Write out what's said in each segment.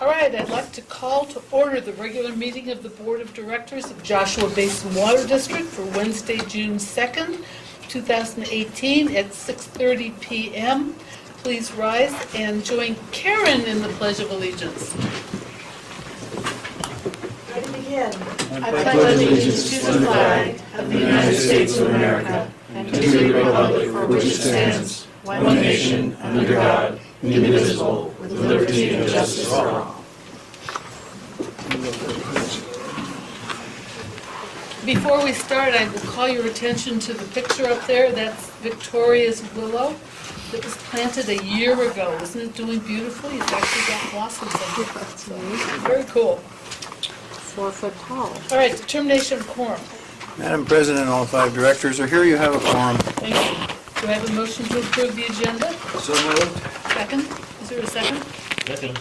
All right, I'd like to call to order the regular meeting of the Board of Directors of Joshua Basin Water District for Wednesday, June 2nd, 2018 at 6:30 p.m. Please rise and join Karen in the Pledge of Allegiance. Ready to begin. I pledge allegiance to the flag of the United States of America and to the republic for which it stands, one nation, under God, indivisible, with liberty and justice for all. Before we start, I will call your attention to the picture up there. That's Victoria's willow that was planted a year ago. Isn't it doing beautifully? It's actually got blossoms on it. So, very cool. 4 foot tall. All right, determination of quorum. Madam President, all 5 directors are here. You have a quorum. Thank you. Do I have a motion to approve the agenda? So moved. Second? Is there a second? Second.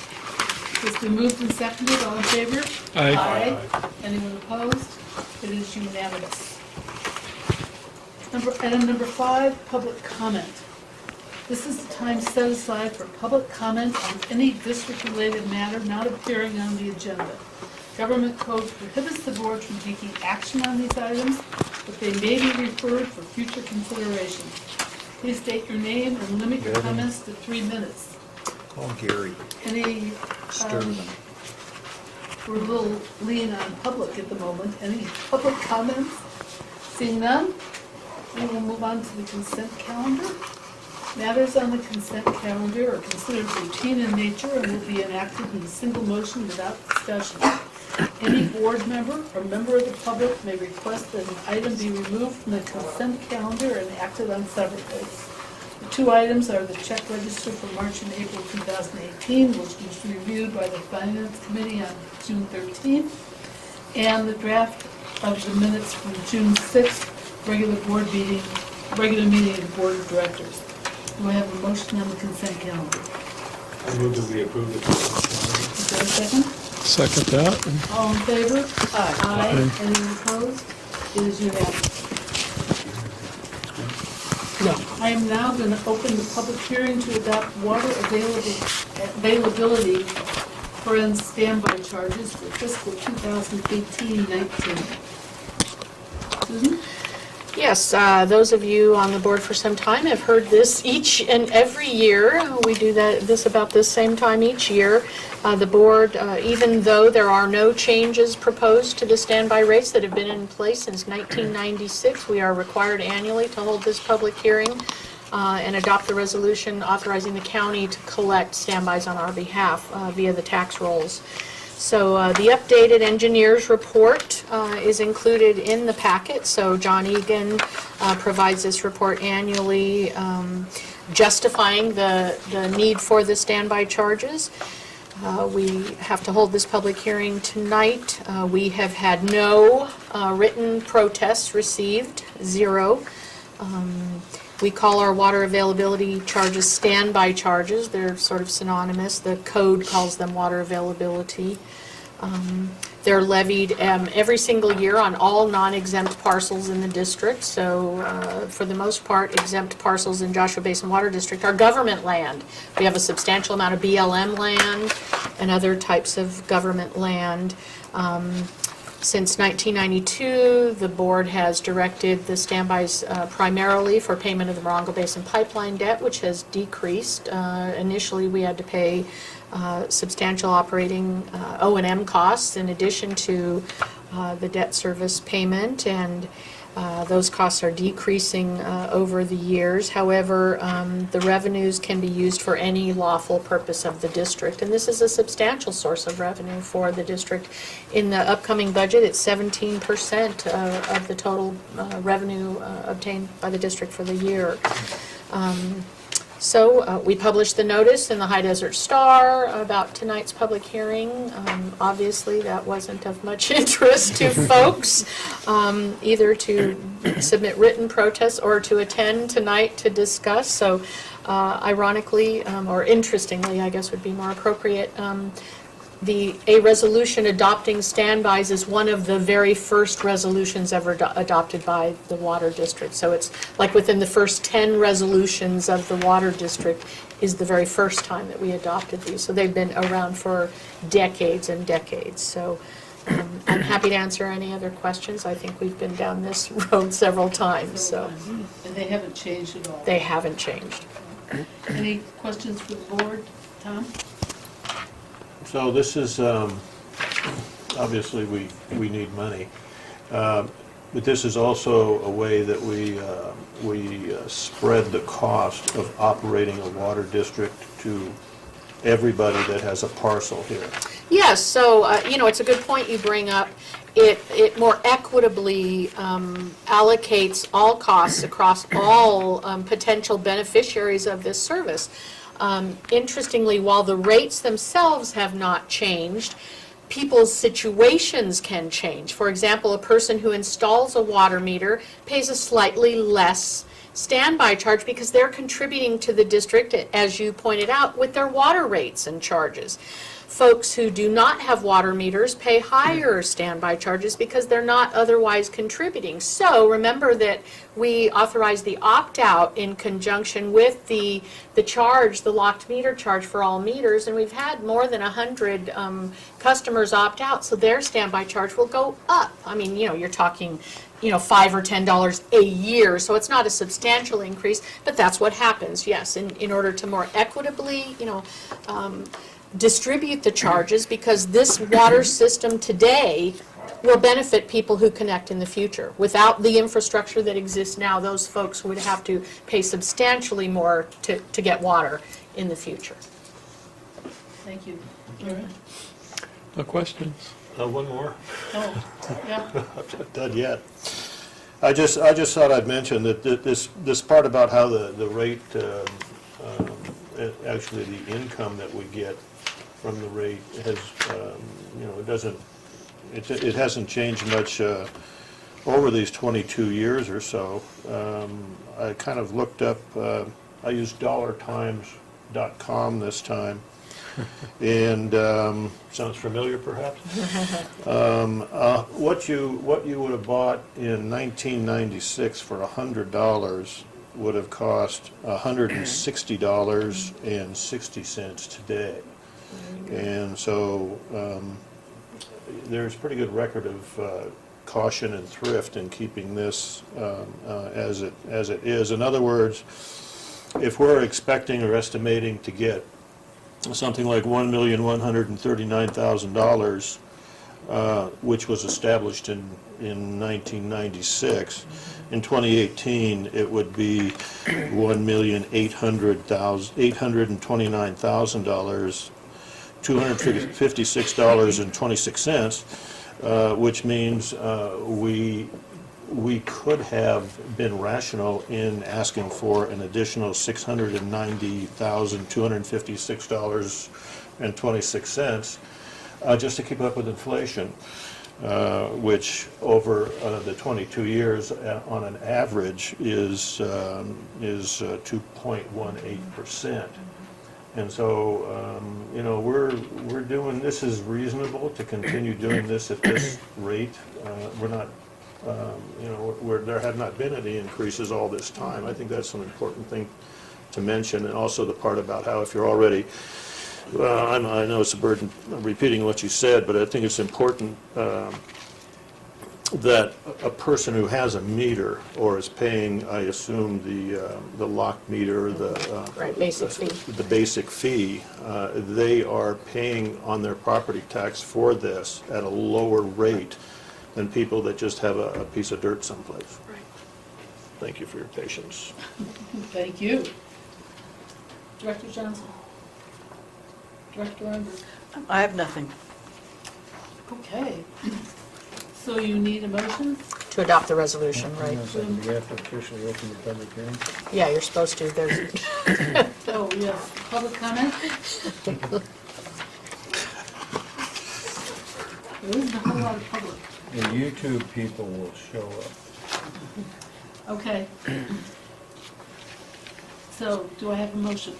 It's been moved and seconded. All in favor? Aye. Anyone opposed? It is unanimous. Item number 5, public comment. This is the time set aside for public comment on any district-related matter not appearing on the agenda. Government code prohibits the board from taking action on these items, but they may be referred for future consideration. Please state your name and limit your comments to 3 minutes. Call Gary. Any, Sturman. we're a little lean on public at the moment. Any public comments? Seeing none, we will move on to the consent calendar. Matters on the consent calendar are considered routine in nature and will be enacted in a single motion without discussion. Any board member or member of the public may request that an item be removed from the consent calendar and acted on separately. The 2 items are the check register for March and April 2018, which was reviewed by the Finance Committee on June 13th, and the draft of the minutes from June 6th, regular meeting of the Board of Directors. Do I have a motion on the consent calendar? I move that we approve the consent Is there a second? Second that. All in favor? Aye. Anyone opposed? It is unanimous. I am now going to open the public hearing to adopt water availability for standby charges for fiscal 2018-19. Susan? Yes, those of you on the board for some time have heard this each and every year. We do this about this same time each year. The board, even though there are no changes proposed to the standby rates that have been in place since 1996, we are required annually to hold this public hearing and adopt the resolution authorizing the county to collect standbys on our behalf via the tax rolls. So the updated engineer's report is included in the packet. So John Egan provides this report annually, justifying the need for the standby charges. We have to hold this public hearing tonight. We have had no written protests received, 0. We call our water availability charges standby charges. They're sort of synonymous. The code calls them water availability. They're levied every single year on all non-exempt parcels in the district. So for the most part, exempt parcels in Joshua Basin Water District are government land. We have a substantial amount of BLM land and other types of government land. Since 1992, the board has directed the standbys primarily for payment of the Morongo Basin pipeline debt, which has decreased. Initially, we had to pay substantial operating O&M costs in addition to the debt service payment, and those costs are decreasing over the years. However, the revenues can be used for any lawful purpose of the district, and this is a substantial source of revenue for the district. In the upcoming budget, it's 17% of the total revenue obtained by the district for the year. So we published the notice in the High Desert Star about tonight's public hearing. Obviously, that wasn't of much interest to folks, either to submit written protests or to attend tonight to discuss. So ironically, or interestingly, I guess would be more appropriate, a resolution adopting standbys is one of the very first resolutions ever adopted by the water district. So it's like within the first 10 resolutions of the water district is the very first time that we adopted these. So they've been around for decades and decades. So I'm happy to answer any other questions. I think we've been down this road several times, so And they haven't changed at all. they haven't changed. Any questions for the board? Tom? So this is, obviously, we need money. But this is also a way that we spread the cost of operating a water district to everybody that has a parcel here. Yes, so, it's a good point you bring up. It more equitably allocates all costs across all potential beneficiaries of this service. Interestingly, while the rates themselves have not changed, people's situations can change. For example, a person who installs a water meter pays a slightly less standby charge because they're contributing to the district, as you pointed out, with their water rates and charges. Folks who do not have water meters pay higher standby charges because they're not otherwise contributing. So remember that we authorize the opt-out in conjunction with the charge, the locked meter charge for all meters, and we've had more than 100 customers opt out, so their standby charge will go up. I mean, you're talking $5 or $10 a year, so it's not a substantial increase, but that's what happens, yes, in order to more equitably, distribute the charges, because this water system today will benefit people who connect in the future. Without the infrastructure that exists now, those folks would have to pay substantially more to get water in the future. Thank you. Karen? No questions? One more. Oh, yeah. I'm not done yet. I just thought I'd mention that this part about how the rate, actually the income that we get from the rate has, it hasn't changed much over these 22 years or so. I kind of looked up, I used dollartimes.com this time. And sounds familiar, perhaps? What you would have bought in 1996 for $100 would have cost $160.60 today. And so there's pretty good record of caution and thrift in keeping this as it is. In other words, if we're expecting or estimating to get something like $1,139,000, which was established in 1996. In 2018, it would be $1,829,000, $256.26, which means we could have been rational in asking for an additional $690,256.26 just to keep up with inflation, which over the 22 years on an average is 2.18%. And so, we're doing, this is reasonable to continue doing this at this rate. We're not, where there have not been any increases all this time. I think that's an important thing to mention, and also the part about how if you're already, I know it's a burden of repeating what you said, but I think it's important that a person who has a meter or is paying, I assume, the locked meter, Right, basic fee. the basic fee, they are paying on their property tax for this at a lower rate than people that just have a piece of dirt someplace. Right. Thank you for your patience. Thank you. Director Johnson? Director Lambert? I have nothing. Okay. So you need a motion? To adopt the resolution, right? Do we have to officially open the public hearing? Yeah, you're supposed to. There's, Oh, yes. Public comment? There isn't a whole lot of public. The YouTube people will show up. Okay. So, do I have a motion?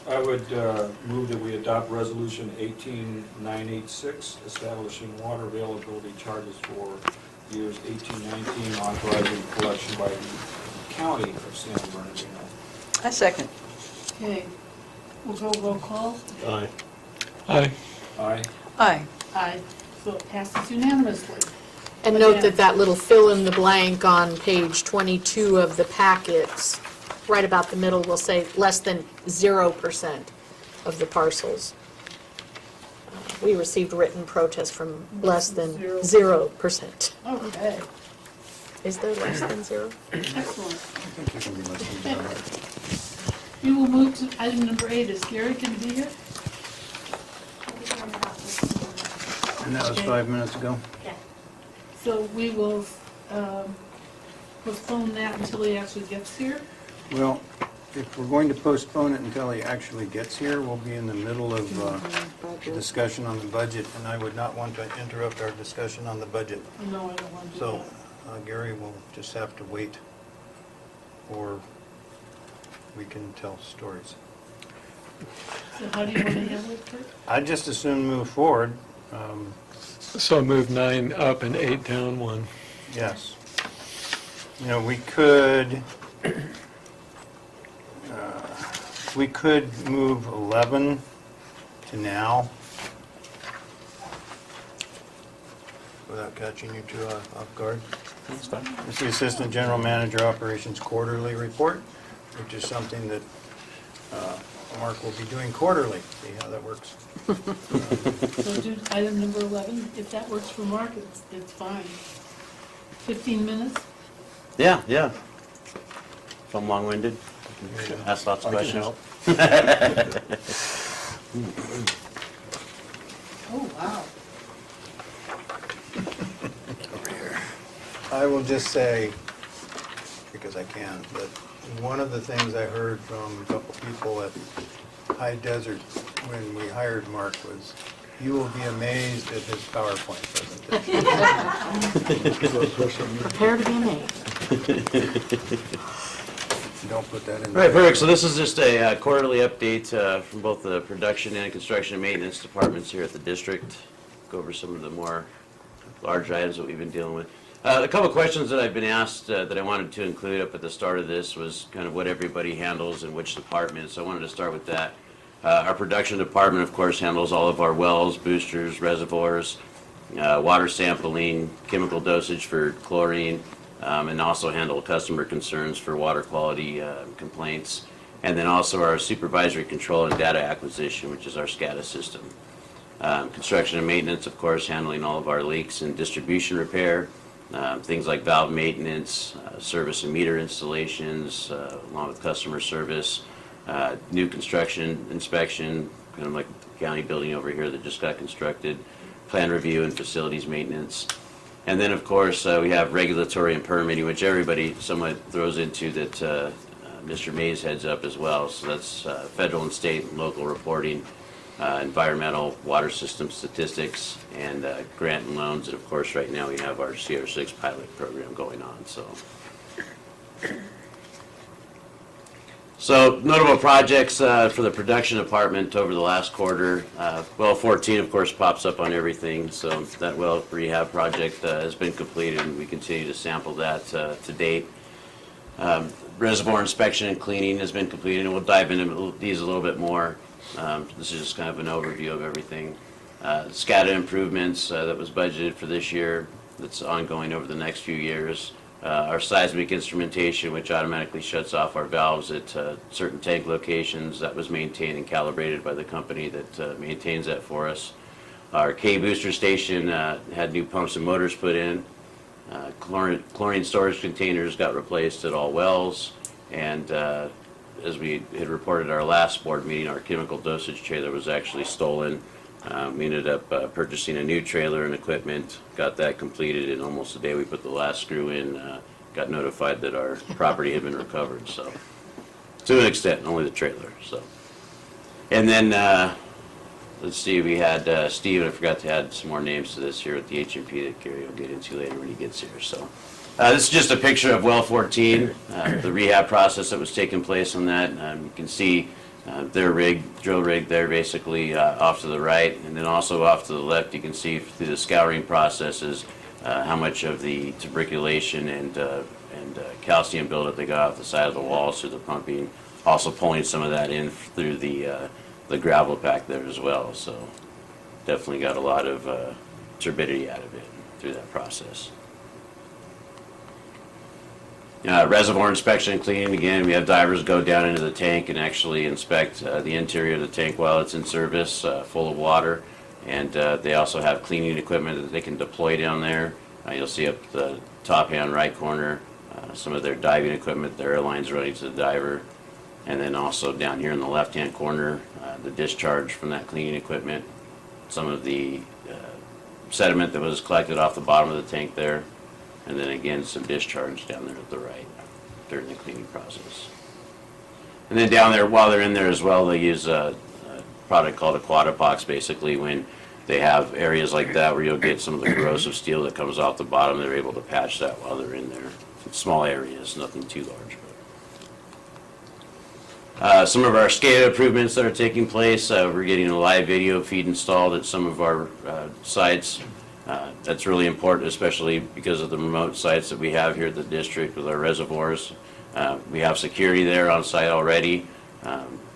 I would move that we adopt Resolution 18986, establishing water availability charges for years 1819, authorizing collection by the County of San Bernardino. I second. Okay, we'll go roll call. Aye. Aye. Aye. Aye. Aye, so it passes unanimously. And note that that little fill in the blank on page 22 of the packets, right about the middle, will say less than 0% of the parcels. We received written protests from less than 0%. Okay, Is there less than 0? excellent. I think you can be listening to that. We will move to item number 8. Is Gary going to be here? And that was 5 minutes ago? So we will postpone that until he actually gets here. Well, if we're going to postpone it until he actually gets here, we'll be in the middle of discussion on the budget, and I would not want to interrupt our discussion on the budget. No, I don't want to do So that. Gary will just have to wait, or we can tell stories. So how do you want to handle it, Kurt? I'd just as soon move forward. So move 9 up and 8 down 1. Yes. You know, we could move 11 to now without catching you two off guard. That's fine. It's the Assistant General Manager Operations Quarterly Report, which is something that Mark will be doing quarterly. See how that works? So do item number 11. If that works for Mark, it's fine. 15 minutes? Yeah. If I'm long-winded, ask lots of I can questions. help. Oh, wow. I will just say, because I can, that one of the things I heard from a couple people at High Desert when we hired Mark was, you will be amazed at his PowerPoint presentation. Prepare to be amazed. Don't put that in. All right, perfect. So this is just a quarterly update from both the production and construction and maintenance departments here at the district. Go over some of the more large items that we've been dealing with. A couple of questions that I've been asked that I wanted to include up at the start of this was kind of what everybody handles in which department. So I wanted to start with that. Our production department, of course, handles all of our wells, boosters, reservoirs, water sampling, chemical dosage for chlorine, and also handle customer concerns for water quality complaints. And then also our supervisory control and data acquisition, which is our SCADA system. Construction and maintenance, of course, handling all of our leaks and distribution repair, things like valve maintenance, service and meter installations, along with customer service, new construction inspection, kind of like the county building over here that just got constructed, plan review and facilities maintenance. And then, of course, we have regulatory and permitting, which everybody somewhat throws into that Mr. Mays heads up as well. So that's federal and state and local reporting, environmental, water system statistics, and grant and loans. And of course, right now we have our CR6 pilot program going on. So notable projects for the production department over the last quarter. Well 14, of course, pops up on everything. So that well rehab project has been completed, and we continue to sample that to date. Reservoir inspection and cleaning has been completed, and we'll dive into these a little bit more. This is just kind of an overview of everything. SCADA improvements that was budgeted for this year, that's ongoing over the next few years. Our seismic instrumentation, which automatically shuts off our valves at certain tank locations, that was maintained and calibrated by the company that maintains that for us. Our K booster station had new pumps and motors put in. Chlorine storage containers got replaced at all wells, and as we had reported at our last board meeting, our chemical dosage trailer was actually stolen. We ended up purchasing a new trailer and equipment, got that completed in almost the day we put the last screw in, got notified that our property had been recovered, so to an extent, only the trailer, so. And then, let's see, we had Steve, and I forgot to add some more names to this here at the HMP that Gary will get into later when he gets here, so. This is just a picture of well 14, the rehab process that was taking place on that. You can see their drill rig there basically off to the right, and then also off to the left you can see through the scouring processes how much of the tuberculation and calcium buildup they got off the side of the walls through the pumping, also pulling some of that in through the gravel pack there as well. So definitely got a lot of turbidity out of it through that process. Reservoir inspection and cleaning, again, we have divers go down into the tank and actually inspect the interior of the tank while it's in service, full of water. And they also have cleaning equipment that they can deploy down there. You'll see up the top hand right corner some of their diving equipment, their airlines running to the diver. And then also down here in the left hand corner, the discharge from that cleaning equipment, some of the sediment that was collected off the bottom of the tank there. And then again, some discharge down there at the right during the cleaning process. And then down there, while they're in there as well, they use a product called Aquatapox, basically when they have areas like that where you'll get some of the corrosive steel that comes off the bottom, they're able to patch that while they're in there. Small areas, nothing too large. Some of our SCADA improvements that are taking place, we're getting a live video feed installed at some of our sites. That's really important, especially because of the remote sites that we have here at the district with our reservoirs. We have security there on site already,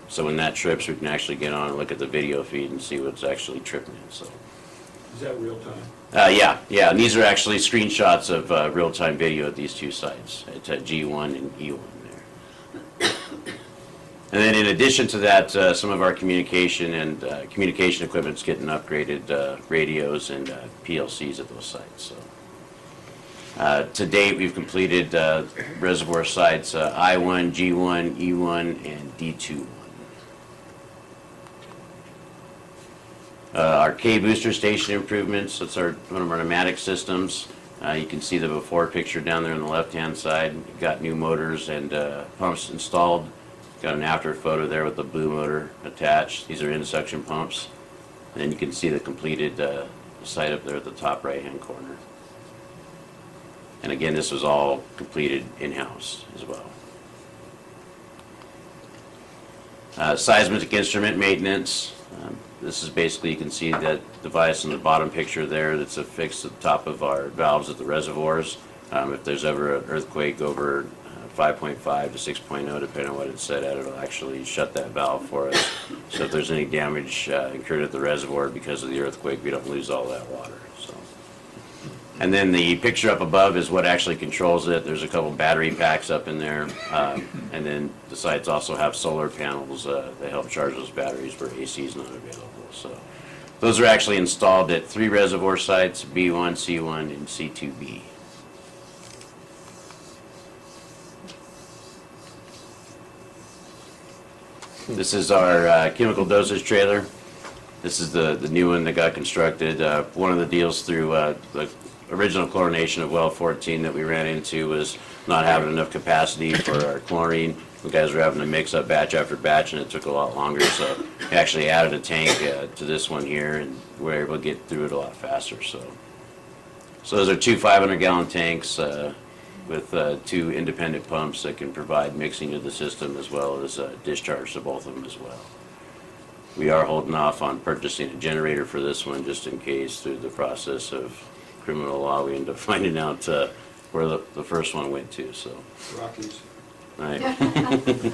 so when that trips, we can actually get on and look at the video feed and see what's actually tripping it. So, Is that real time? yeah, and these are actually screenshots of real-time video at these two sites, at G1 and E1 there. And then in addition to that, some of our communication and communication equipment's getting upgraded, radios and PLCs at those sites. So, to date, we've completed reservoir sites I1, G1, E1, and D21. Our K booster station improvements, that's one of our pneumatic systems. You can see the before picture down there on the left-hand side. We've got new motors and pumps installed. Got an after photo there with the blue motor attached. These are in-suction pumps. And then you can see the completed site up there at the top right-hand corner. And again, this was all completed in-house as well. Seismic instrument maintenance. This is basically, you can see that device in the bottom picture there that's affixed at the top of our valves at the reservoirs. If there's ever an earthquake over 5.5 to 6.0, depending on what it's set at, it'll actually shut that valve for us. So if there's any damage incurred at the reservoir because of the earthquake, we don't lose all that water. So, and then the picture up above is what actually controls it. There's a couple battery packs up in there, and then the sites also have solar panels that help charge those batteries where AC is not available. So those are actually installed at 3 reservoir sites, B1, C1, and C2B. This is our chemical dosage trailer. This is the new one that got constructed. One of the deals through the original chlorination of well 14 that we ran into was not having enough capacity for our chlorine. The guys were having to mix up batch after batch, and it took a lot longer. So we actually added a tank to this one here, and we're able to get through it a lot faster. So those are 2 500-gallon tanks with 2 independent pumps that can provide mixing to the system as well as discharge to both of them as well. We are holding off on purchasing a generator for this one just in case through the process of criminal law we end up finding out where the first one went to. So, Rockies. right.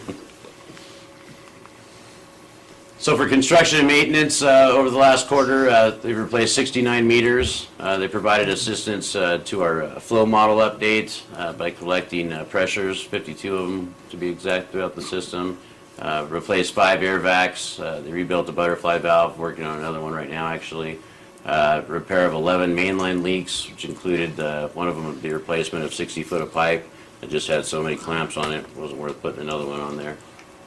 So for construction and maintenance, over the last quarter, they've replaced 69 meters. They provided assistance to our flow model update by collecting pressures, 52 of them to be exact, throughout the system. Replaced 5 air vacs. They rebuilt the butterfly valve, working on another one right now actually. Repair of 11 mainline leaks, which included one of them the replacement of 60 foot of pipe. It just had so many clamps on it, wasn't worth putting another one on there.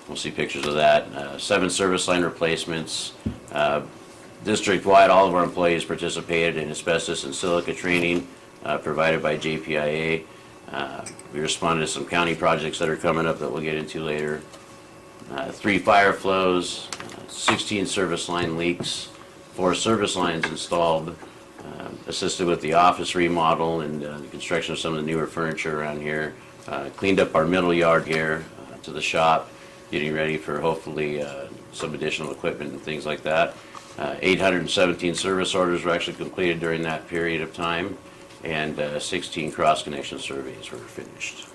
We'll see pictures of that. 7 service line replacements. District-wide, all of our employees participated in asbestos and silica training provided by JPIA. We responded to some county projects that are coming up that we'll get into later. 3 fire flows, 16 service line leaks, 4 service lines installed, assisted with the office remodel and the construction of some of the newer furniture around here, cleaned up our middle yard here to the shop, getting ready for hopefully some additional equipment and things like that. 817 service orders were actually completed during that period of time, and 16 cross-connection surveys were finished.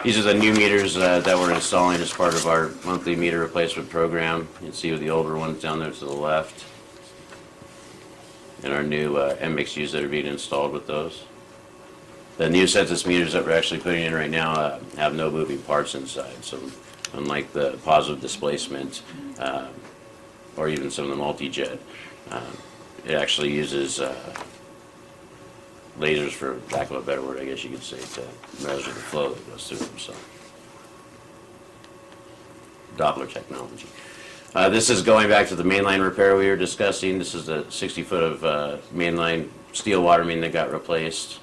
These are the new meters that we're installing as part of our monthly meter replacement program. You can see the older ones down there to the left, and our new MXUs that are being installed with those. The new census meters that we're actually putting in right now have no moving parts inside, so unlike the positive displacement or even some of the multi-jet, it actually uses lasers, for lack of a better word, I guess you could say, to measure the flow that goes through them. So, Doppler technology. This is going back to the mainline repair we were discussing. This is a 60-foot of mainline steel water main that got replaced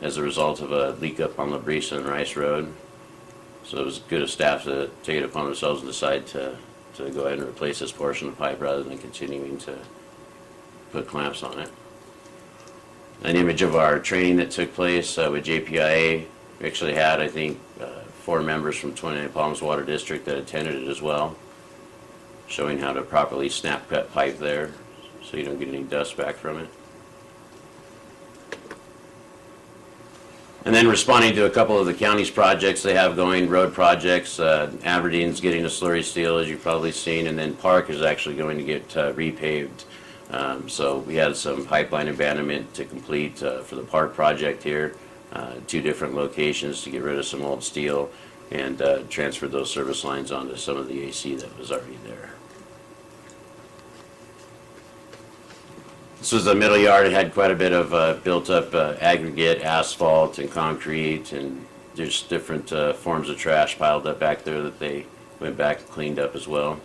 as a result of a leak up on Basin and Rice Road. So it was good of staff to take it upon themselves and decide to go ahead and replace this portion of pipe rather than continuing to put clamps on it. An image of our training that took place with JPIA. We actually had, I think, 4 members from 29 Palms Water District that attended it as well, showing how to properly snap cut pipe there so you don't get any dust back from it. And then responding to a couple of the county's projects they have going, road projects. Aberdeen's getting a slurry steel, as you've probably seen, and then Park is actually going to get repaved. So we had some pipeline abandonment to complete for the Park project here. 2 different locations to get rid of some old steel and transfer those service lines onto some of the AC that was already there. This was the middle yard. It had quite a bit of built up aggregate, asphalt, and concrete, and there's different forms of trash piled up back there that they went back and cleaned up as well.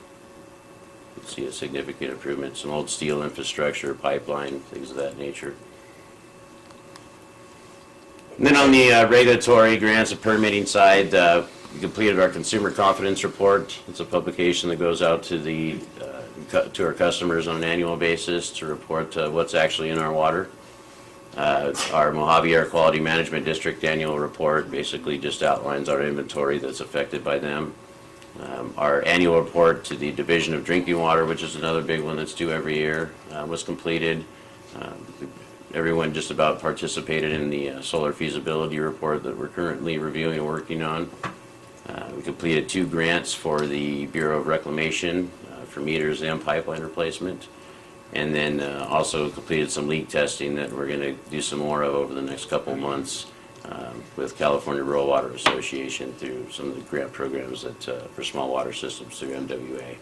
You can see a significant improvement, some old steel infrastructure, pipeline, things of that nature. And then on the regulatory grants and permitting side, we completed our consumer confidence report. It's a publication that goes out to our customers on an annual basis to report what's actually in our water. Our Mojave Air Quality Management District annual report basically just outlines our inventory that's affected by them. Our annual report to the Division of Drinking Water, which is another big one that's due every year, was completed. Everyone just about participated in the solar feasibility report that we're currently reviewing and working on. We completed 2 grants for the Bureau of Reclamation for meters and pipeline replacement, and then also completed some leak testing that we're going to do some more of over the next couple of months with California Rural Water Association through some of the grant programs that for small water systems through MWA.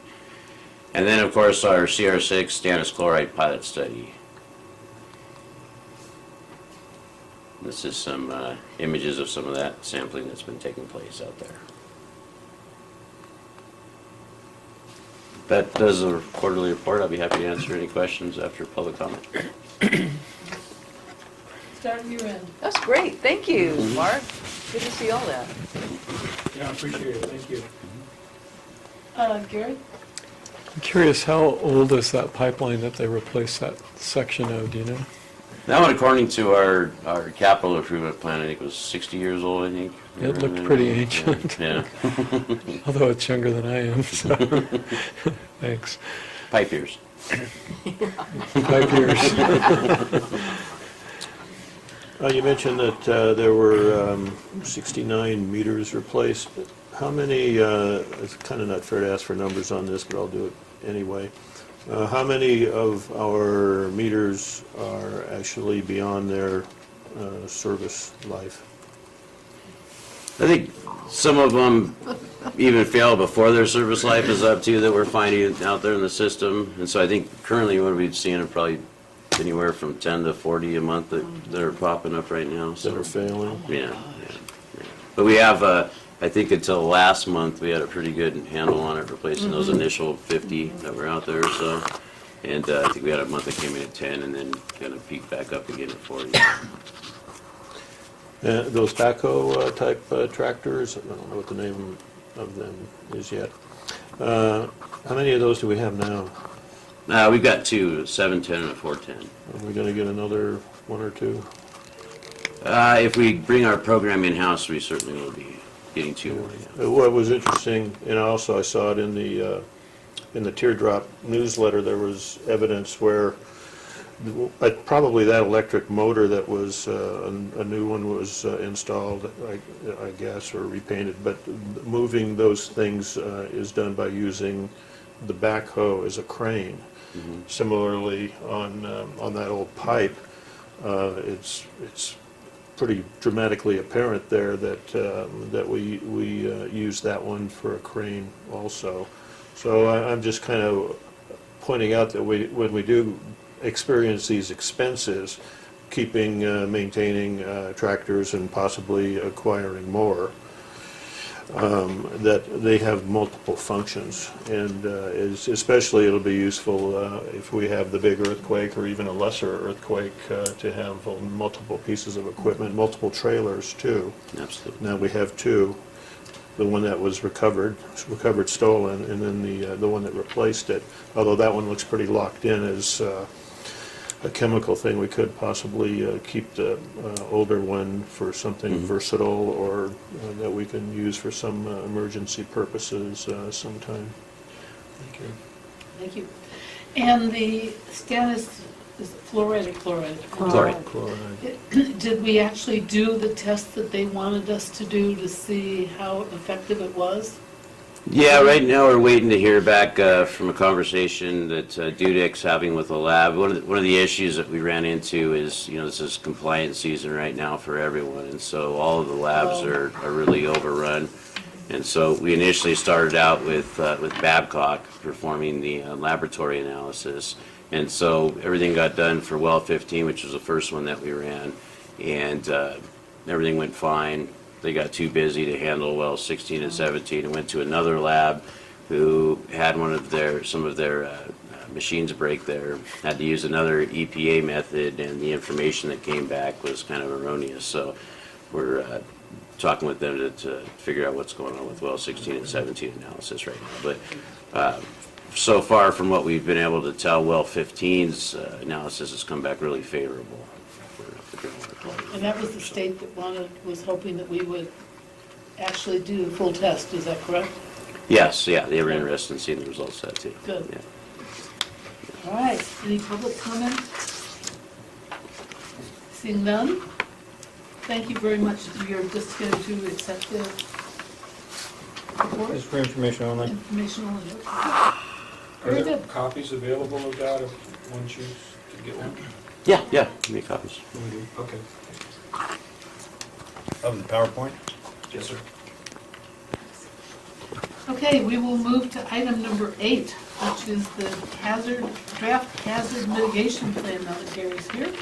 And then, of course, our CR6 stannous chloride pilot study. This is some images of some of that sampling that's been taking place out there. That does the quarterly report. I'll be happy to answer any questions after public comment. Start your end. That's great, thank you, Mark. Good to see all that. Yeah, I appreciate it, thank you. Gary? I'm curious, how old is that pipeline that they replaced that section of, do you know? That one, according to our capital improvement plan, I think was 60 years old, I think. It looked pretty ancient, Yeah. although it's younger than I am, so, thanks. Pipe years. 5 years. You mentioned that there were 69 meters replaced. How many, it's kind of not fair to ask for numbers on this, but I'll do it anyway. How many of our meters are actually beyond their service life? I think some of them even fail before their service life is up too, that we're finding out there in the system. And so I think currently what we've seen are probably anywhere from 10 to 40 a month that are popping up right now. That So are failing? yeah. But we have, I think until last month, we had a pretty good handle on it, replacing those initial 50 that were out there. So, and I think we had a month that came in at 10 and then kind of peaked back up again at 40. Those backhoe type tractors, I don't know what the name of them is yet. How many of those do we have now? We've got 2, a 710 and a 410. Are we going to get another 1 or 2? If we bring our program in-house, we certainly will be. getting too wordy. What was interesting, and also I saw it in the teardrop newsletter, there was evidence where probably that electric motor that was, a new one was installed, I guess, or repainted, but moving those things is done by using the backhoe as a crane. Similarly, on that old pipe, it's pretty dramatically apparent there that we use that one for a crane also. So I'm just kind of pointing out that when we do experience these expenses, keeping, maintaining tractors and possibly acquiring more, that they have multiple functions. And especially it'll be useful if we have the big earthquake or even a lesser earthquake to have multiple pieces of equipment, multiple trailers too. Absolutely. Now we have two. The one that was recovered stolen, and then the one that replaced it. Although that one looks pretty locked in as a chemical thing, we could possibly keep the older one for something versatile, or that we can use for some emergency purposes sometime. Thank you. Thank you. And the status, is it fluoride or chloride? Chloride. Chloride. Did we actually do the test that they wanted us to do to see how effective it was? Yeah, right now we're waiting to hear back from a conversation that Dudek's having with the lab. One of the issues that we ran into is, this is compliance season right now for everyone, and so all of the labs are really overrun. And so we initially started out with Babcock performing the laboratory analysis, and so everything got done for well 15, which was the first one that we ran, and everything went fine. They got too busy to handle well 16 and 17 and went to another lab who had some of their machines break there, had to use another EPA method, and the information that came back was kind of erroneous. So we're talking with them to figure out what's going on with well 16 and 17 analysis right now. But so far from what we've been able to tell, well 15's analysis has come back really favorable for groundwater quality. And that was the state that was hoping that we would actually do a full test, is that correct? Yes, yeah, they were interested in seeing the results of that too. Good. Yeah. All right, any public comment? Seeing none? Thank you very much. You're just going to accept the report? Just for information only. Information only. Are Very there good. copies available of that if one chooses to get one? Yeah, give me copies. Okay. Of the PowerPoint? Yes, sir. Okay, we will move to item number 8, which is the draft hazard mitigation plan. Now that Gary's here.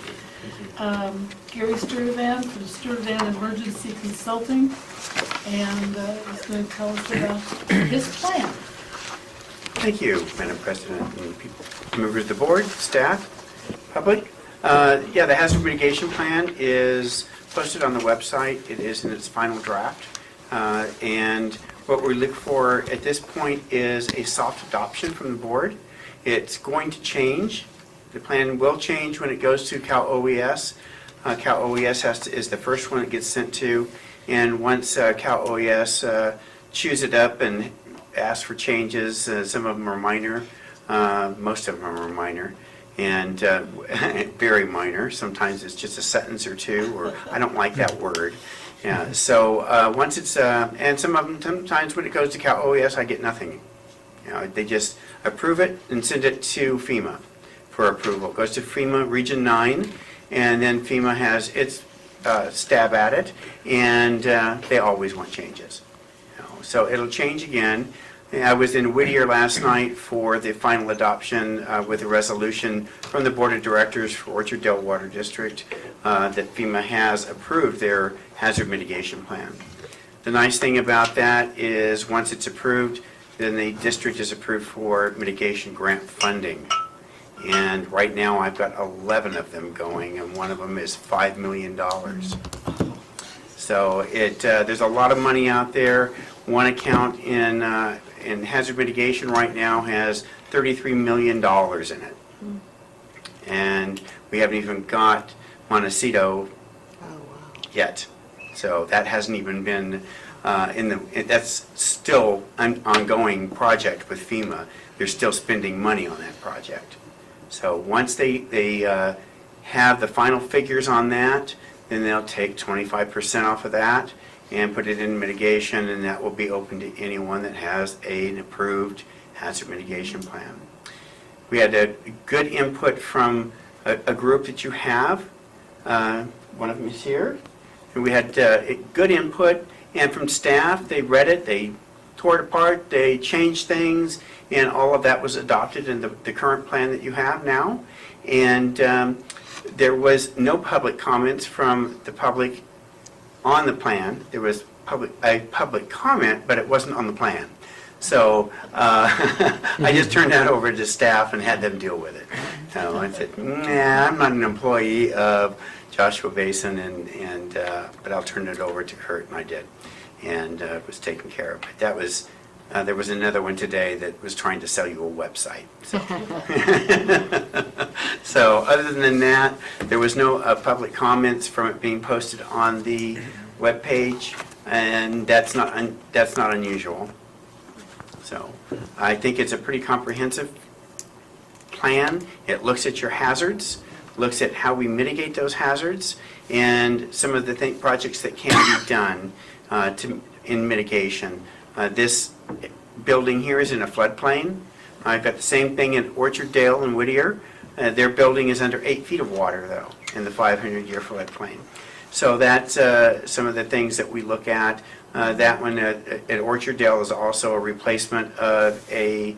Gary Sturtevant from Sturtevant Emergency Consulting, and he's going to tell us about his plan. Thank you, Madam President, and members of the board, staff, public. Yeah, the hazard mitigation plan is posted on the website. It is in its final draft. And what we look for at this point is a soft adoption from the board. It's going to change. The plan will change when it goes to Cal OES. Cal OES is the first one it gets sent to. And once Cal OES chews it up and asks for changes, some of them are minor, most of them are minor, and very minor. Sometimes it's just a sentence or two, or I don't like that word. Yeah, so once it's, and some of them, sometimes when it goes to Cal OES, I get nothing. They just approve it and send it to FEMA for approval. It goes to FEMA Region 9, and then FEMA has its stab at it, and they always want changes. So it'll change again. I was in Whittier last night for the final adoption with a resolution from the Board of Directors for Orchard Dale Water District that FEMA has approved their hazard mitigation plan. The nice thing about that is once it's approved, then the district is approved for mitigation grant funding. And right now I've got 11 of them going, and one of them is $5 million. So there's a lot of money out there. One account in hazard mitigation right now has $33 million in it. And we haven't even got Montecito yet. So that hasn't even been that's still an ongoing project with FEMA. They're still spending money on that project. So once they have the final figures on that, then they'll take 25% off of that and put it in mitigation, and that will be open to anyone that has an approved hazard mitigation plan. We had a good input from a group that you have. One of them is here. And we had good input, and from staff, they read it, they tore it apart, they changed things, and all of that was adopted in the current plan that you have now. And there was no public comments from the public on the plan. There was a public comment, but it wasn't on the plan. So I just turned that over to staff and had them deal with it. So I said, nah, I'm not an employee of Joshua Basin, but I'll turn it over to Kurt, and I did. And it was taken care of. But that was, there was another one today that was trying to sell you a website. So, so other than that, there was no public comments from it being posted on the webpage, and that's not unusual. So I think it's a pretty comprehensive plan. It looks at your hazards, looks at how we mitigate those hazards, and some of the projects that can be done in mitigation. This building here is in a floodplain. I've got the same thing in Orchard Dale and Whittier. Their building is under 8 feet of water, though, in the 500-year floodplain. So that's some of the things that we look at. That one at Orchard Dale is also a replacement of a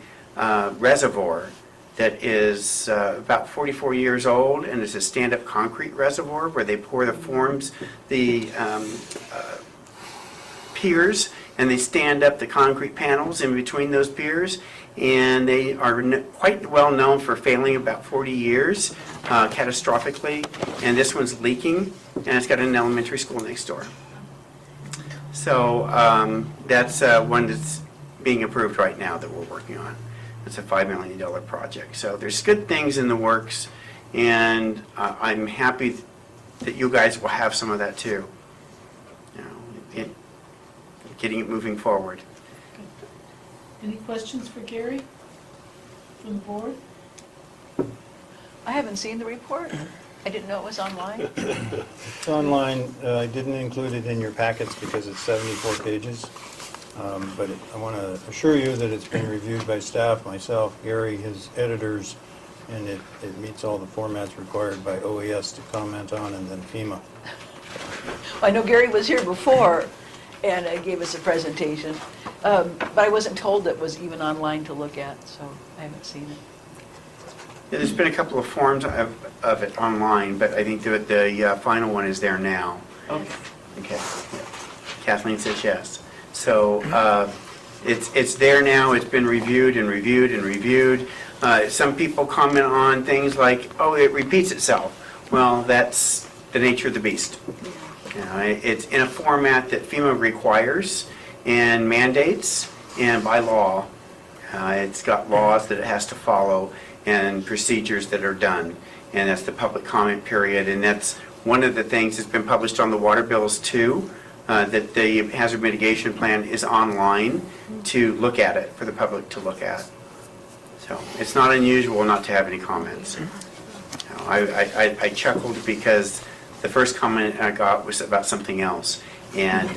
reservoir that is about 44 years old, and it's a stand-up concrete reservoir where they pour the forms, the piers, and they stand up the concrete panels in between those piers, and they are quite well known for failing about 40 years catastrophically, and this one's leaking, and it's got an elementary school next door. So that's one that's being approved right now that we're working on. It's a $5 million project. So there's good things in the works, and I'm happy that you guys will have some of that too. You know, getting it moving forward. Any questions for Gary from the board? I haven't seen the report. I didn't know it was online. It's online. I didn't include it in your packets because it's 74 pages. But I want to assure you that it's been reviewed by staff, myself, Gary, his editors, and it meets all the formats required by OES to comment on, and then FEMA. I know Gary was here before and gave us a presentation, but I wasn't told it was even online to look at, so I haven't seen it. Yeah, there's been a couple of forms of it online, but I think that the final one is there now. Okay. Okay. Kathleen says yes. So it's there now. It's been reviewed and reviewed and reviewed. Some people comment on things like, oh, it repeats itself. Well, that's the nature of the beast. You know, it's in a format that FEMA requires and mandates, and by law. It's got laws that it has to follow and procedures that are done, and that's the public comment period, and that's one of the things that's been published on the water bills too, that the hazard mitigation plan is online to look at it, for the public to look at. So it's not unusual not to have any comments. I chuckled because the first comment I got was about something else, and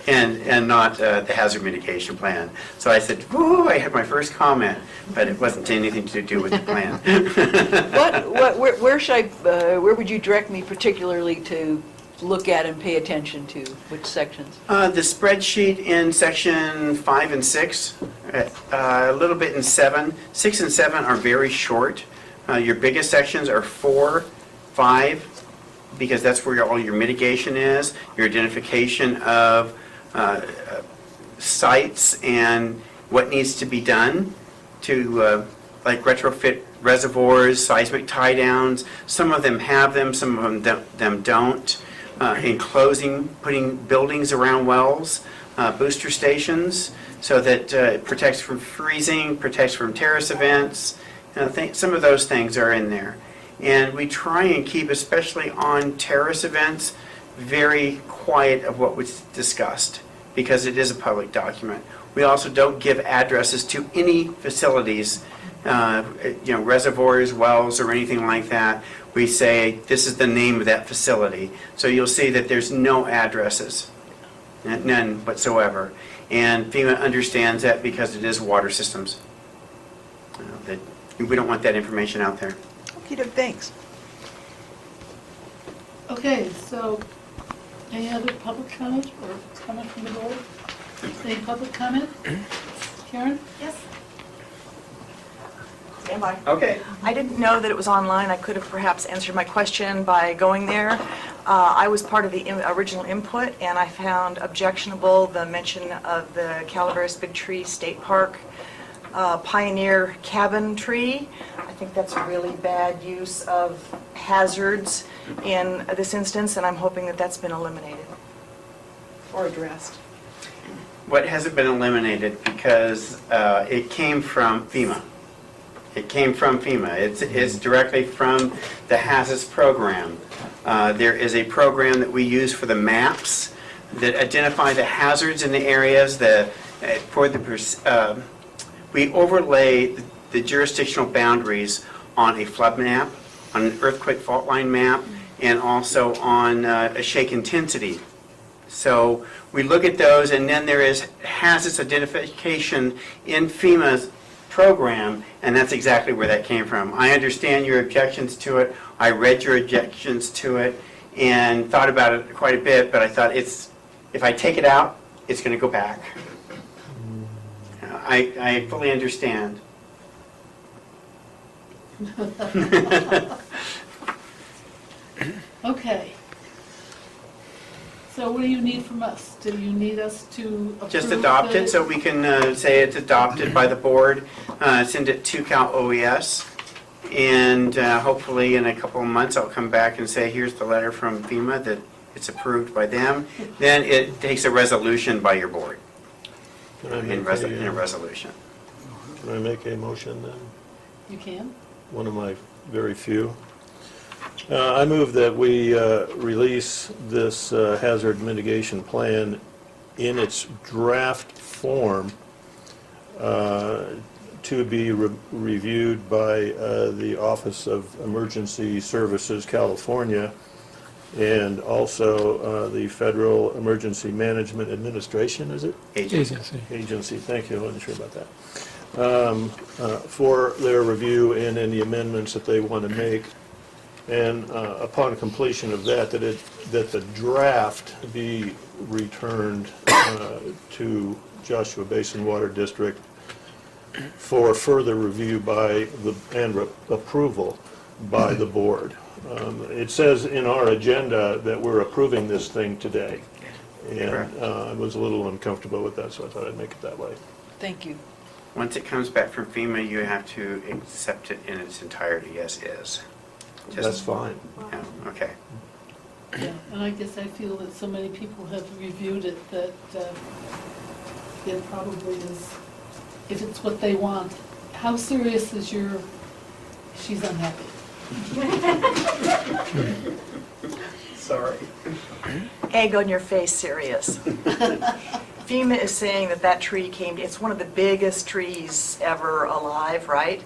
and not the hazard mitigation plan. So I said, "Whoa!" I had my first comment, but it wasn't anything to do with the plan. Where would you direct me particularly to look at and pay attention to? Which sections? The spreadsheet in section 5 and 6, a little bit in 7. 6 and 7 are very short. Your biggest sections are 4, 5, because that's where all your mitigation is, your identification of sites and what needs to be done to like retrofit reservoirs, seismic tie downs. Some of them have them, some of them don't. Enclosing, putting buildings around wells, booster stations, so that it protects from freezing, protects from terrace events. Some of those things are in there. And we try and keep, especially on terrace events, very quiet of what was discussed because it is a public document. We also don't give addresses to any facilities, reservoirs, wells, or anything like that. We say, this is the name of that facility. So you'll see that there's no addresses, none whatsoever. And FEMA understands that because it is water systems. That we don't want that information out there. Okay, thanks. Okay, so any other public comment or comment from the board? Any public comment? Karen? Yes. Stand by. Okay. I didn't know that it was online. I could have perhaps answered my question by going there. I was part of the original input, and I found objectionable the mention of the Calaveras Big Tree State Park pioneer cabin tree. I think that's a really bad use of hazards in this instance, and I'm hoping that that's been eliminated or addressed. What hasn't been eliminated because it came from FEMA. It came from FEMA. It's directly from the hazards program. There is a program that we use for the maps that identify the hazards in the areas. We overlay the jurisdictional boundaries on a flood map, on an earthquake fault line map, and also on a shake intensity. So we look at those, and then there is hazards identification in FEMA's program, and that's exactly where that came from. I understand your objections to it. I read your objections to it and thought about it quite a bit, but I thought if I take it out, it's going to go back. I fully understand. Okay. So what do you need from us? Do you need us to approve? Just adopt it so we can say it's adopted by the board, send it to Cal OES, and hopefully in a couple of months I'll come back and say, here's the letter from FEMA that it's approved by them. Then it takes a resolution by your board, Can I in make a resolution. Can I make a motion then? You can? One of my very few. I move that we release this hazard mitigation plan in its draft form to be reviewed by the Office of Emergency Services California and also the Federal Emergency Management Administration, is it? Agency. Agency, thank you, I wasn't sure about that. For their review and any amendments that they want to make. And upon completion of that, that the draft be returned to Joshua Basin Water District for further review and approval by the board. It says in our agenda that we're approving this thing today. And I was a little uncomfortable with that, so I thought I'd make it that way. Thank you. Once it comes back from FEMA, you have to accept it in its entirety as is. That's fine. Yeah, okay. Yeah, and I guess I feel that so many people have reviewed it that it probably is, if it's what they want. How serious is she's unhappy? Sorry. Egg on your face, serious. FEMA is saying that tree it's one of the biggest trees ever alive, right?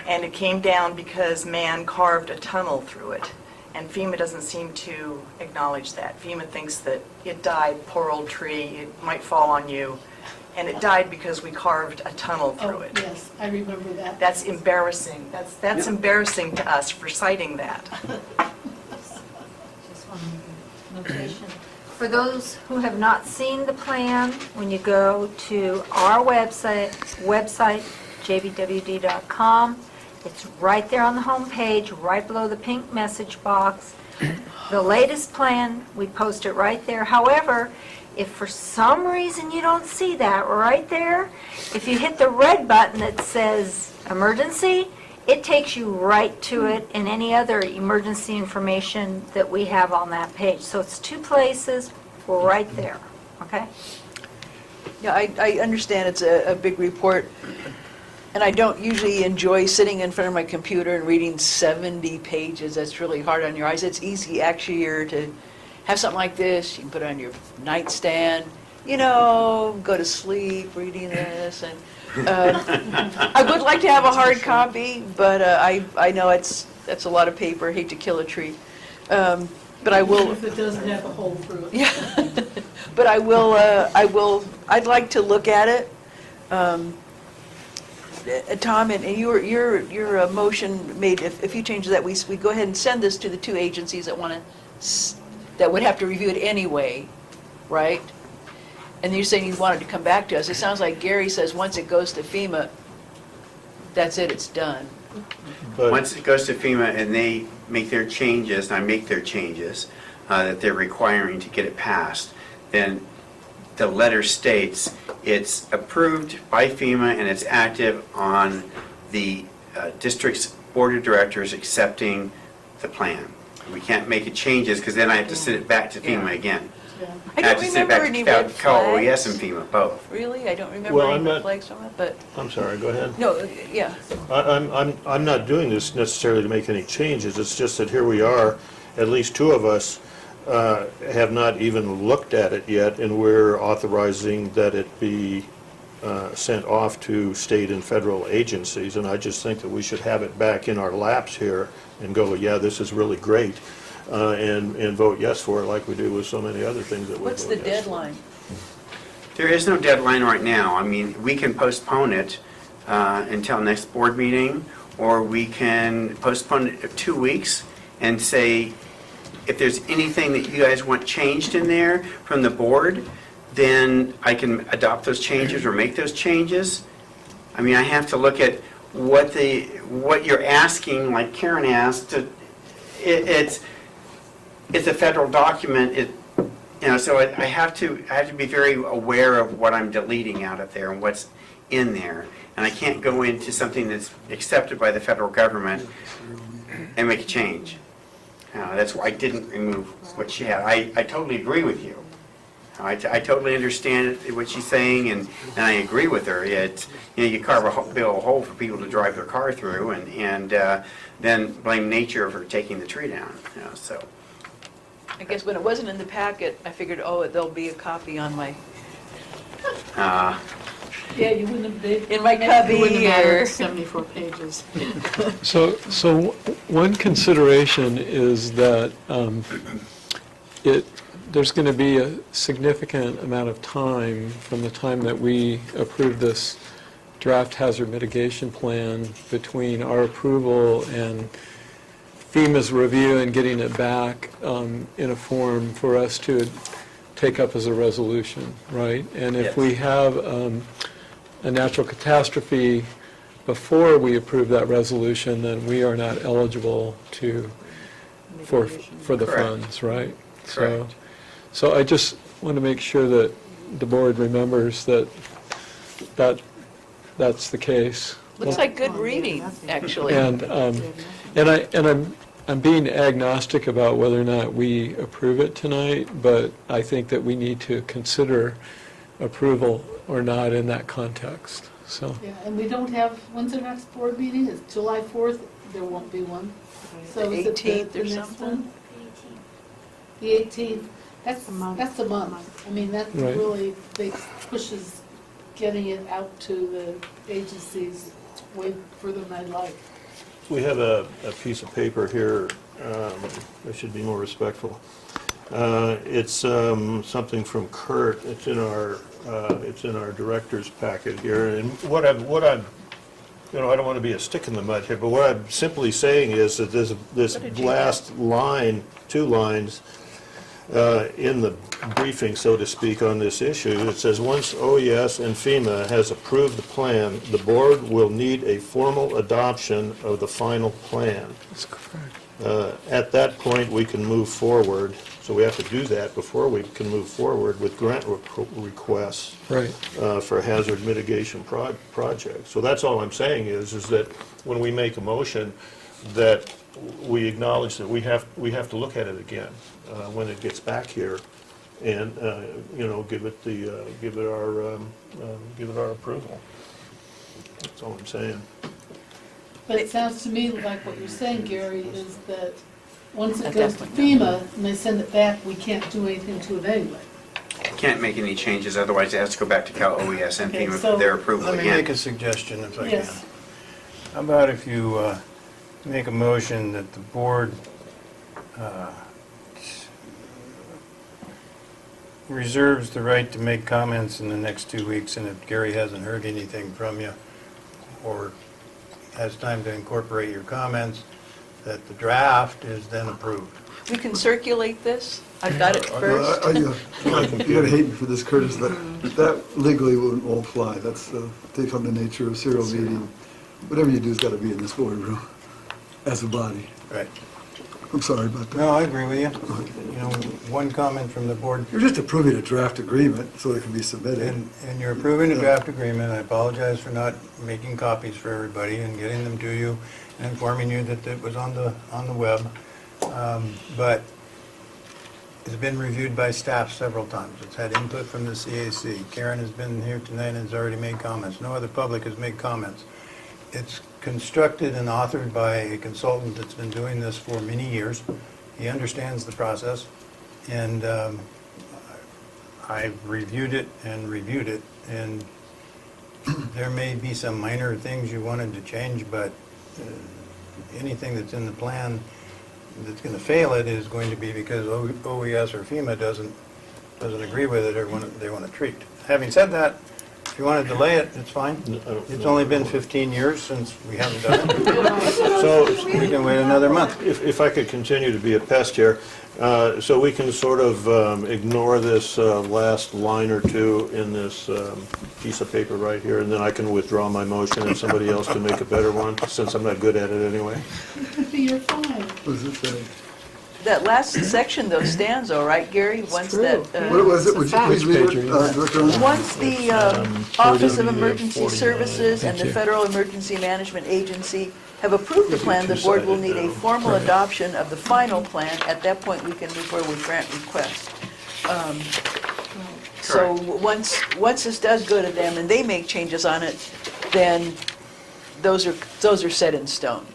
And it came down because man carved a tunnel through it. And FEMA doesn't seem to acknowledge that. FEMA thinks that it died, poor old tree, it might fall on you. And it died because we carved a tunnel through Oh, it. yes, I remember that. That's embarrassing. That's embarrassing to us for citing that. Just one notation. For those who have not seen the plan, when you go to our website, jbwd.com, it's right there on the home page, right below the pink message box. The latest plan, we post it right there. However, if for some reason you don't see that right there, if you hit the red button that says emergency, it takes you right to it and any other emergency information that we have on that page. So it's two places, we're right there, okay? Yeah, I understand it's a big report, and I don't usually enjoy sitting in front of my computer and reading 70 pages. That's really hard on your eyes. It's easier to have something like this, you can put it on your nightstand, go to sleep reading this, and I would like to have a hard copy, but I know that's a lot of paper, hate to kill a tree. But I will, If it doesn't have a hole through it. yeah, but I'd like to look at it. Tom, and your motion made, if you change that, we go ahead and send this to the two agencies that would have to review it anyway, right? And you're saying you wanted to come back to us. It sounds like Gary says once it goes to FEMA, that's it, it's done. But Once it goes to FEMA and they make their changes, and I make their changes that they're requiring to get it passed, then the letter states it's approved by FEMA and it's active on the district's board of directors accepting the plan. We can't make it changes because then I have to send it back to FEMA again. I don't remember any red OES and flags. FEMA, both. Really? I don't remember Well, any I'm red not- flags from it, but, I'm sorry, go ahead. no, yeah. I'm not doing this necessarily to make any changes, it's just that here we are, at least two of us have not even looked at it yet, and we're authorizing that it be sent off to state and federal agencies, and I just think that we should have it back in our laps here and go, yeah, this is really great, and vote yes for it like we do with so many other things that we vote What's the yes for. deadline? There is no deadline right now. I mean, we can postpone it until next board meeting, or we can postpone it 2 weeks and say, if there's anything that you guys want changed in there from the board, then I can adopt those changes or make those changes. I mean, I have to look at what you're asking, like Karen asked. It's a federal document. So I have to be very aware of what I'm deleting out of there and what's in there. And I can't go into something that's accepted by the federal government and make a change. That's why I didn't remove what she had. I totally agree with you. I totally understand what she's saying, and I agree with her. You carve a hole for people to drive their car through, and then blame nature for taking the tree down. So. I guess when it wasn't in the packet, I figured, there'll be a copy on my, Yeah, you wouldn't have been. in my cubby It wouldn't matter, or. it's 74 pages. So one consideration is that there's going to be a significant amount of time from the time that we approve this draft hazard mitigation plan between our approval and FEMA's review and getting it back in a form for us to take up as a resolution, right? And if we have a natural catastrophe before we approve that resolution, then we are not eligible for the Correct. funds, right? Correct. So I just want to make sure that the board remembers that's the case. Looks like good reading, actually. And I'm being agnostic about whether or not we approve it tonight, but I think that we need to consider approval or not in that context, so. Yeah, and we don't have, when's the next board meeting? It's July 4th, there won't be one. So is it 18th or the next something? one? The 18th, that's a month. I mean, that Right. really pushes getting it out to the agencies way further than I'd like. We have a piece of paper here, I should be more respectful. It's something from Kurt, it's in our director's packet here, and what I'm, I don't want to be a stick in the mud here, but what I'm simply saying is that this last line, 2 lines, in the briefing, so to speak, on this issue, it says, once OES and FEMA has approved the plan, the board will need a formal adoption of the final plan. That's correct. At that point, we can move forward, so we have to do that before we can move forward with grant requests Right. for hazard mitigation projects. So that's all I'm saying is that when we make a motion, that we acknowledge that we have to look at it again when it gets back here, and give it our approval. That's all I'm saying. But it sounds to me like what you're saying, Gary, is that Once it At goes that to point, FEMA and they send it back, we can't do anything to it anyway. Can't make any changes, otherwise it has to go back to Cal OES and Okay, FEMA so- for their approval Let me make again. a suggestion if I can. Yes. How about if you make a motion that the board reserves the right to make comments in the next 2 weeks, and if Gary hasn't heard anything from you, or has time to incorporate your comments, that the draft is then approved. We can circulate this? I've got it first. You gotta hate me for this, Curtis, that legally won't fly. That's, take on the nature of serial meeting. Whatever you do's gotta be in this boardroom as a body. Right. I'm sorry about that. No, I agree with you. You know, one comment from the board, You're just approving a draft agreement so it can be submitted. and you're approving a draft agreement. I apologize for not making copies for everybody and getting them to you and informing you that it was on the web. But it's been reviewed by staff several times. It's had input from the CAC. Karen has been here tonight and has already made comments. No other public has made comments. It's constructed and authored by a consultant that's been doing this for many years. He understands the process, and I've reviewed it, and there may be some minor things you wanted to change, but anything that's in the plan that's going to fail it is going to be because OES or FEMA doesn't agree with it or they want to treat. Having said that, if you want to delay it, it's fine. It's only been 15 years since we haven't done it. So We can wait another month. if I could continue to be a pest here, so we can sort of ignore this last line or two in this piece of paper right here, and then I can withdraw my motion and somebody else can make a better one, since I'm not good at it anyway. You're fine. What does it say? That last section though stands all right, Gary, once that, What was it? Would you please read Which page it, are you Director Arnold? once the Office of 30, Emergency 49. Services and the Thank you. Federal Emergency Management Agency have approved the plan, the board will need a formal adoption of the final plan. At that point, we can move forward with grant request. So once this does go to them and they make changes on it, then those are set in stone.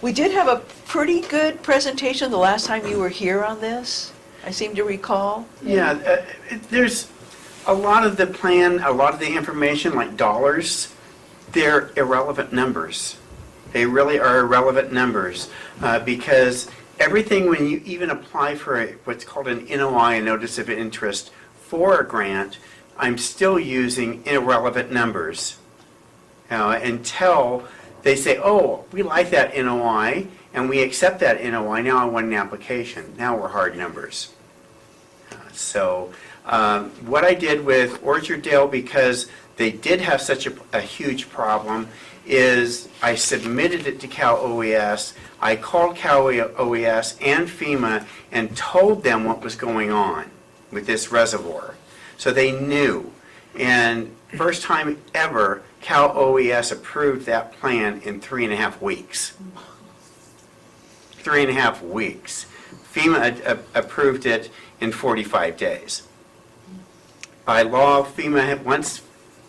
We did have a pretty good presentation the last time you were here on this, I seem to recall. Yeah, there's a lot of the plan, a lot of the information, like dollars, they're irrelevant numbers. They really are irrelevant numbers, because everything, when you even apply for what's called an NOI, a Notice of Interest, for a grant, I'm still using irrelevant numbers. Until they say, oh, we like that NOI, and we accept that NOI, now I want an application. Now we're hard numbers. So what I did with Orchard Dale, because they did have such a huge problem, is I submitted it to Cal OES. I called Cal OES and FEMA and told them what was going on with this reservoir. So they knew. And first time ever, Cal OES approved that plan in 3.5 weeks. 3.5 weeks. FEMA approved it in 45 days. By law, FEMA, once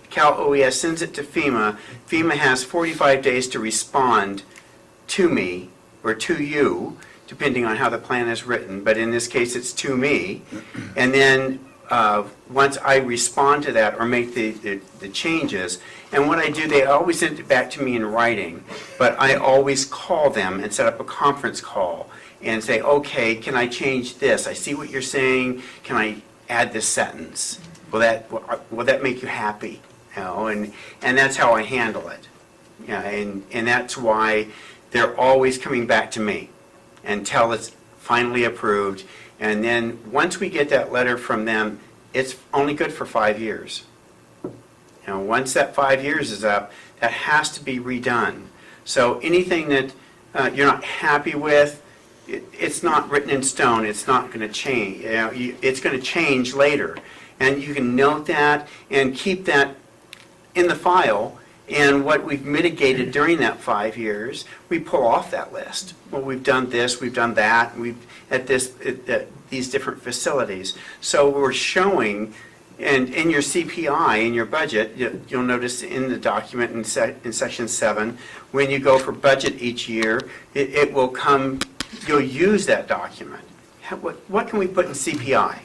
Cal OES sends it to FEMA, FEMA has 45 days to respond to me or to you, depending on how the plan is written, but in this case, it's to me. And then once I respond to that or make the changes, and what I do, they always send it back to me in writing, but I always call them and set up a conference call and say, okay, can I change this? I see what you're saying, can I add this sentence? Will that make you happy? You know, and that's how I handle it. Yeah, and that's why they're always coming back to me until it's finally approved. And then once we get that letter from them, it's only good for 5 years. You know, once that 5 years is up, that has to be redone. So anything that you're not happy with, it's not written in stone. It's not going to change. You know, it's going to change later. And you can note that and keep that in the file. And what we've mitigated during that 5 years, we pull off that list. Well, we've done this, we've done that, we've at these different facilities. So we're showing, and in your CPI, in your budget, you'll notice in the document in section 7, when you go for budget each year, it will come you'll use that document. What can we put in CPI?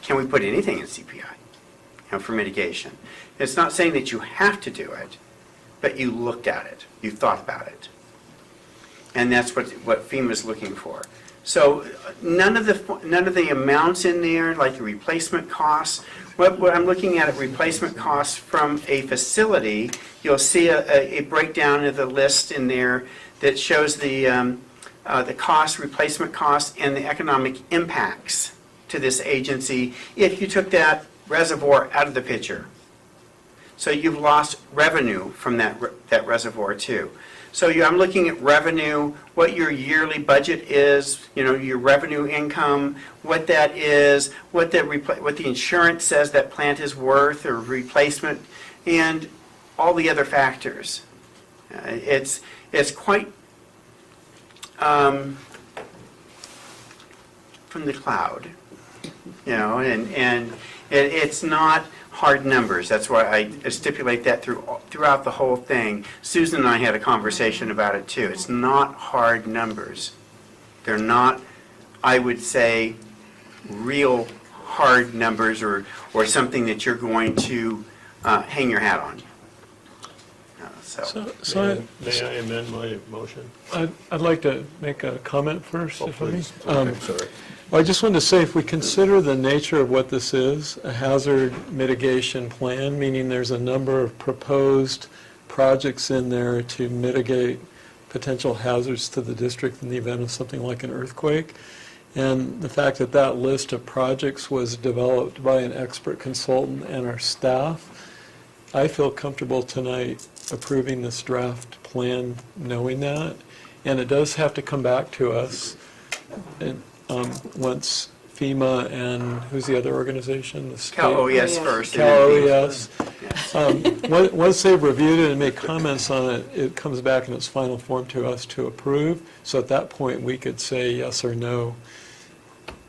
Can we put anything in CPI, for mitigation? It's not saying that you have to do it, but you looked at it, you thought about it. And that's what FEMA's looking for. So none of the amounts in there, like the replacement costs, what I'm looking at replacement costs from a facility, you'll see a breakdown of the list in there that shows the cost, replacement costs, and the economic impacts to this agency if you took that reservoir out of the picture. So you've lost revenue from that reservoir too. So I'm looking at revenue, what your yearly budget is, your revenue income, what that is, what the insurance says that plant is worth or replacement, and all the other factors. It's quite from the cloud, and it's not hard numbers. That's why I stipulate that throughout the whole thing. Susan and I had a conversation about it too. It's not hard numbers. They're not, I would say, real hard numbers or something that you're going to hang your hat on. May I amend my motion? I'd like to make a comment first, Oh, if I may. please. Okay, sorry. Well, I just wanted to say, if we consider the nature of what this is, a hazard mitigation plan, meaning there's a number of proposed projects in there to mitigate potential hazards to the district in the event of something like an earthquake, and the fact that that list of projects was developed by an expert consultant and our staff, I feel comfortable tonight approving this draft plan knowing that, and it does have to come back to us and, once FEMA and, who's the other organization? The state? Cal OES first. and Cal then OES. Once they've reviewed it and made comments on it, it comes back in its final form to us to approve. So at that point, we could say yes or no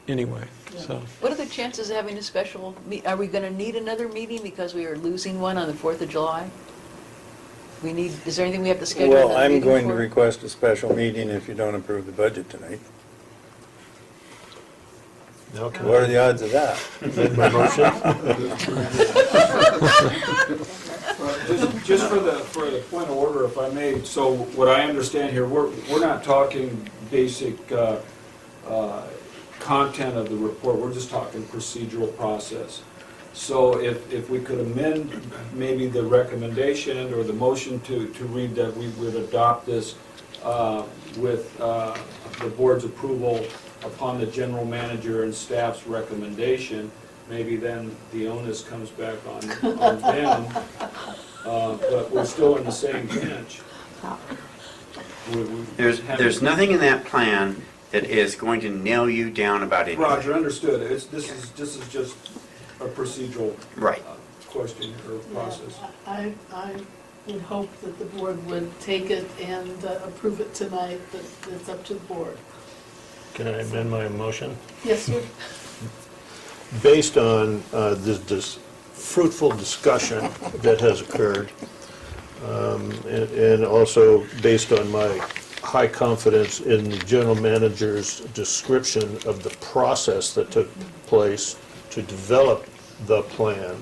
anyway, so. What are the chances of having a special, are we going to need another meeting because we are losing one on the 4th of July? Is there anything we have to schedule Well, another I'm meeting going to for? request a special meeting if you don't approve the budget tonight. Now can What are I the odds of that? amend my motion? Just for the point of order, if I may, so what I understand here, we're not talking basic content of the report, we're just talking procedural process. So if we could amend maybe the recommendation or the motion to read that we would adopt this with the board's approval upon the general manager and staff's recommendation, maybe then the onus comes back on them, but we're still in the same pinch. There's nothing in that plan that is going to nail you down about anything. Roger, understood. This is just a procedural Right. question or process. I would hope that the board would take it and approve it tonight, but it's up to the board. Can I amend my motion? Yes, sir? Based on this fruitful discussion that has occurred, and also based on my high confidence in the general manager's description of the process that took place to develop the plan,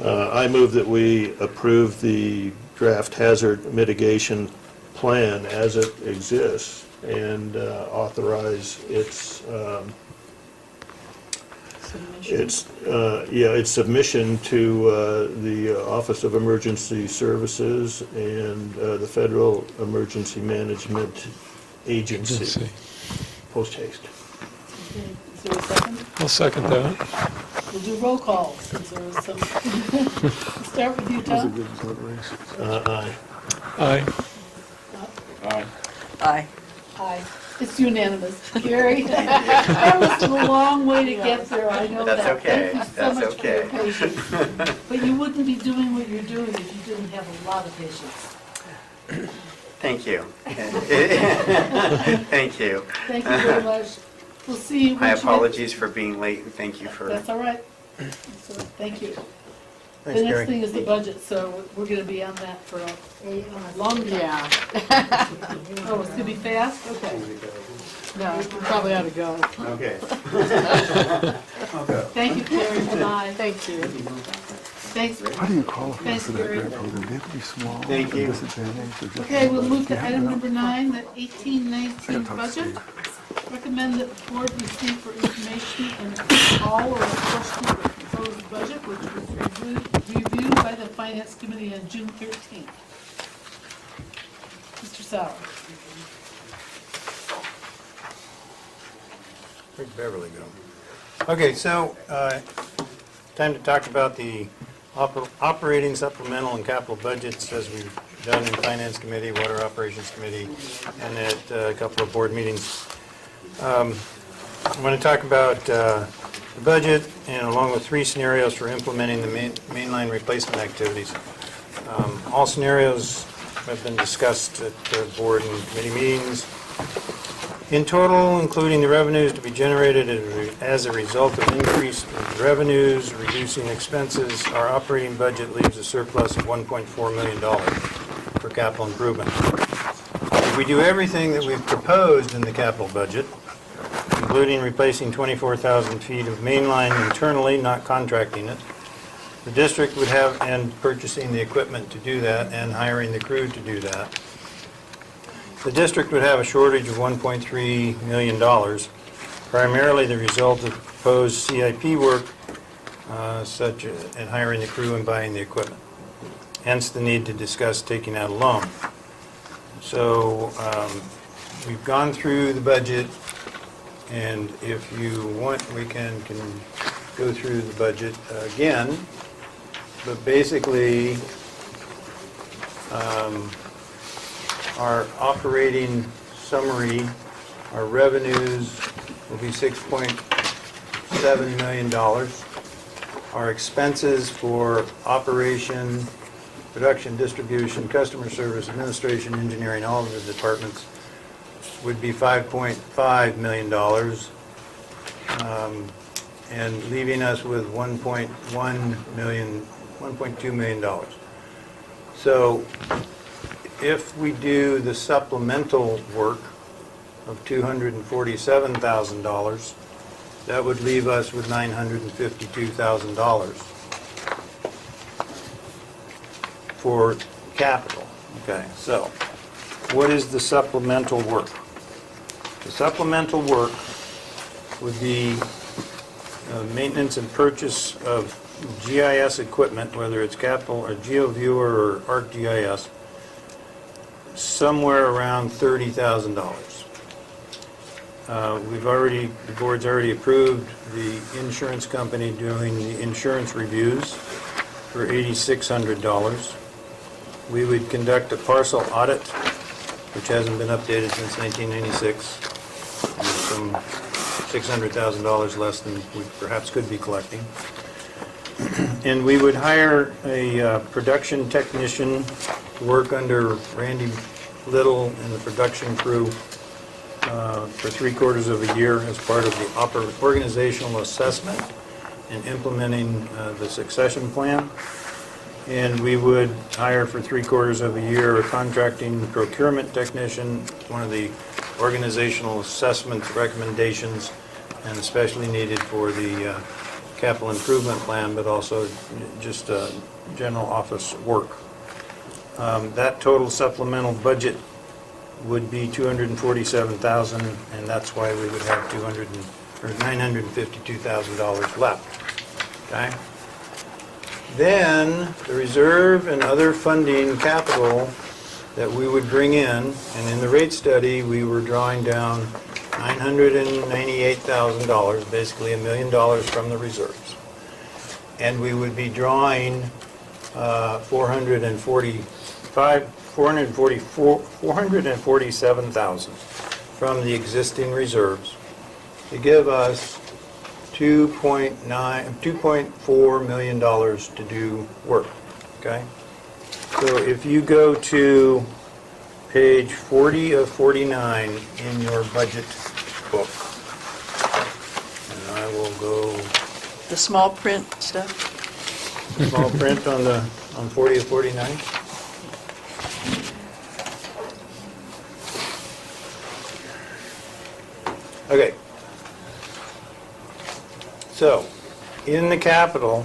I move that we approve the draft hazard mitigation plan as it exists and authorize its submission to the Office of Emergency Services and the Federal Emergency Management Agency. Post haste. Okay, is there a second? I'll second that. We'll do roll call, since there was some. We'll start with you, That was a Tom. good vote race. Aye. Aye. Aye. Aye. It's unanimous. Gary? That was a long way to get there, I know that. That's okay. Thank you so That's much for your okay. patience. But you wouldn't be doing what you're doing if you didn't have a lot of patience. Thank you. Thank you. Thank you very much. We'll see you. My once you get- apologies for being late, and thank you for... That's all right. So, thank you. Thanks, The next Gary. thing is the budget, so we're gonna be on that for a long time. Yeah. Oh, it's gonna be fast? Okay. No, we probably ought to go. Okay. Thank you, Karen. Bye. Thank you. Thanks. How do you qualify Thanks, for that Gary. grant program? Do you have to be small, Thank you. disadvantaged, or just? Okay, we'll move to You have item know? number 9, the I 18-19 gotta talk to budget. Steve. Recommend that the board receive for information and all or a portion of the proposed budget, which was reviewed by the Finance Committee on June 13th. Mr. Sauer. Where'd Beverly go? Okay, so, time to talk about the operating supplemental and capital budgets as we've done in Finance Committee, Water Operations Committee, and at a couple of board meetings. I want to talk about the budget and along with 3 scenarios for implementing the mainline replacement activities. All scenarios have been discussed at the board and committee meetings. In total, including the revenues to be generated as a result of increased revenues, reducing expenses, our operating budget leaves a surplus of $1.4 million for capital improvement. If we do everything that we've proposed in the capital budget, including replacing 24,000 feet of main line internally, not contracting it, the district would have, and purchasing the equipment to do that, and hiring the crew to do that, the district would have a shortage of $1.3 million, primarily the result of proposed CIP work, such as and hiring the crew and buying the equipment. Hence the need to discuss taking out a loan. So we've gone through the budget, and if you want, we can go through the budget again. But basically, our operating summary, our revenues will be $6.7 million. Our expenses for operation, production, distribution, customer service, administration, engineering, all of the departments would be $5.5 million, and leaving us with $1.2 million. So if we do the supplemental work of $247,000, that would leave us with $952,000 for capital. Okay, so what is the supplemental work? The supplemental work would be maintenance and purchase of GIS equipment, whether it's capital or GeoViewer or ArcGIS, somewhere around $30,000. The board's already approved the insurance company doing the insurance reviews for $8,600. We would conduct a parcel audit, which hasn't been updated since 1996. There's some $600,000 less than we perhaps could be collecting. And we would hire a production technician to work under Randy Little and the production crew for 3/4 of a year as part of the organizational assessment and implementing the succession plan. And we would hire for 3/4 of a year a contracting procurement technician, one of the organizational assessment recommendations, and especially needed for the capital improvement plan, but also just general office work. That total supplemental budget would be $247,000, and that's why we would have $952,000 left. Okay? Then, the reserve and other funding capital that we would bring in, and in the rate study, we were drawing down $998,000, basically $1 million from the reserves. And we would be drawing $447,000 from the existing reserves to give us $2.4 million to do work, okay? So if you go to page 40 of 49 in your budget book, and I will go, The small print stuff? Small print on 40 of 49. Okay. So, in the capital,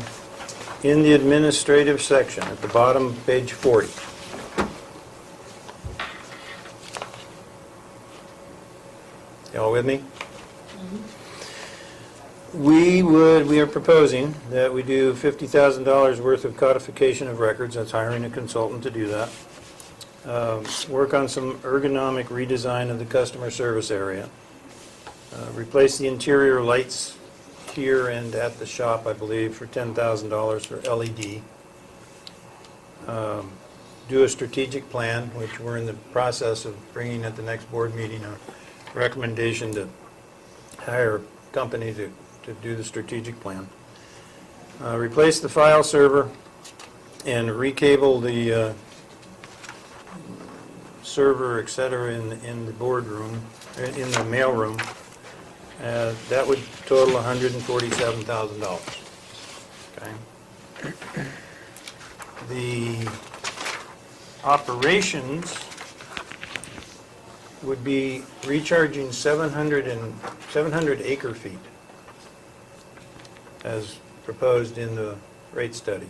in the administrative section, at the bottom, page 40. Y'all with me? We are proposing that we do $50,000 worth of codification of records, that's hiring a consultant to do that. Work on some ergonomic redesign of the customer service area. Replace the interior lights here and at the shop, I believe, for $10,000 for LED. Do a strategic plan, which we're in the process of bringing at the next board meeting, a recommendation to hire a company to do the strategic plan. Replace the file server and recable the server, et cetera, in the boardroom, in the mailroom. That would total $147,000. Okay. The operations would be recharging 700 acre feet as proposed in the rate study.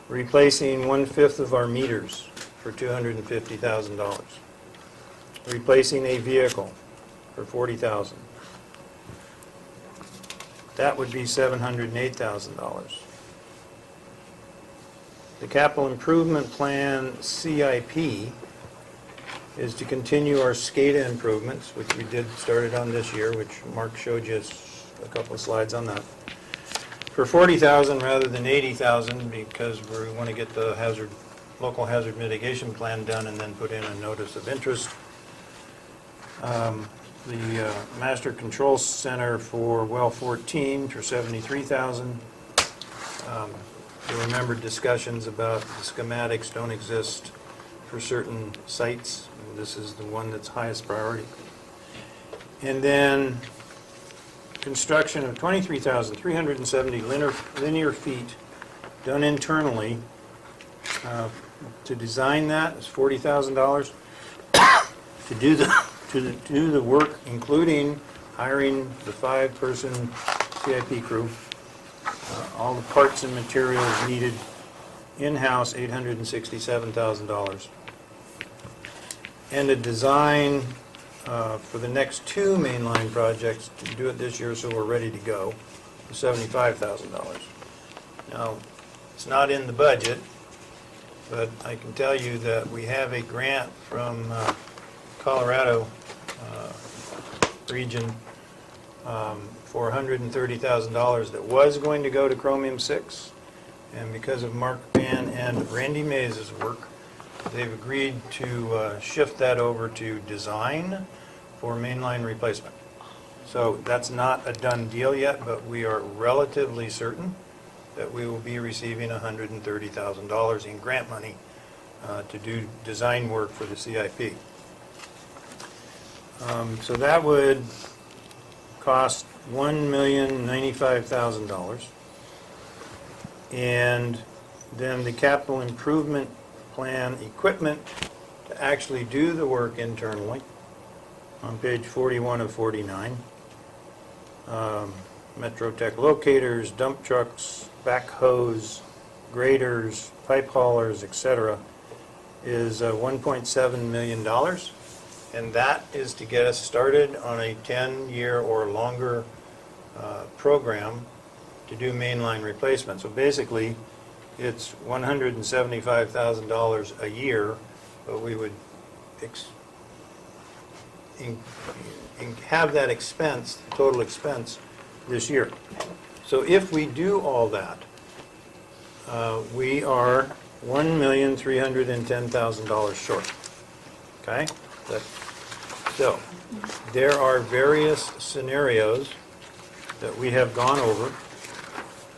Replacing 1/5 of our meters for $250,000. Replacing a vehicle for $40,000. That would be $708,000. The capital improvement plan CIP is to continue our SCADA improvements, which we started on this year, which Mark showed you a couple of slides on that. For $40,000 rather than $80,000, because we want to get the local hazard mitigation plan done and then put in a notice of interest. The master control center for well 14 for $73,000. You remember discussions about the schematics don't exist for certain sites. And this is the one that's highest priority. And then construction of 23,370 linear feet done internally. To design that is $40,000. To do the work, including hiring the 5-person CIP crew, all the parts and materials needed in-house, $867,000. And a design for the next 2 mainline projects, to do it this year so we're ready to go, for $75,000. Now, it's not in the budget, but I can tell you that we have a grant from Colorado region for $130,000 that was going to go to Chromium 6. And because of Mark Pan and Randy Mays' work, they've agreed to shift that over to design for mainline replacement. So that's not a done deal yet, but we are relatively certain that we will be receiving $130,000 in grant money to do design work for the CIP. So that would cost $1,095,000. And then the capital improvement plan equipment to actually do the work internally on page 41 of 49. Metrotech locators, dump trucks, backhoes, graders, pipe haulers, etc., is $1.7 million. And that is to get us started on a 10-year or longer program to do mainline replacement. So basically, it's $175,000 a year, but we would have that expense, total expense, this year. So if we do all that, we are $1,310,000 short. Okay? So there are various scenarios that we have gone over,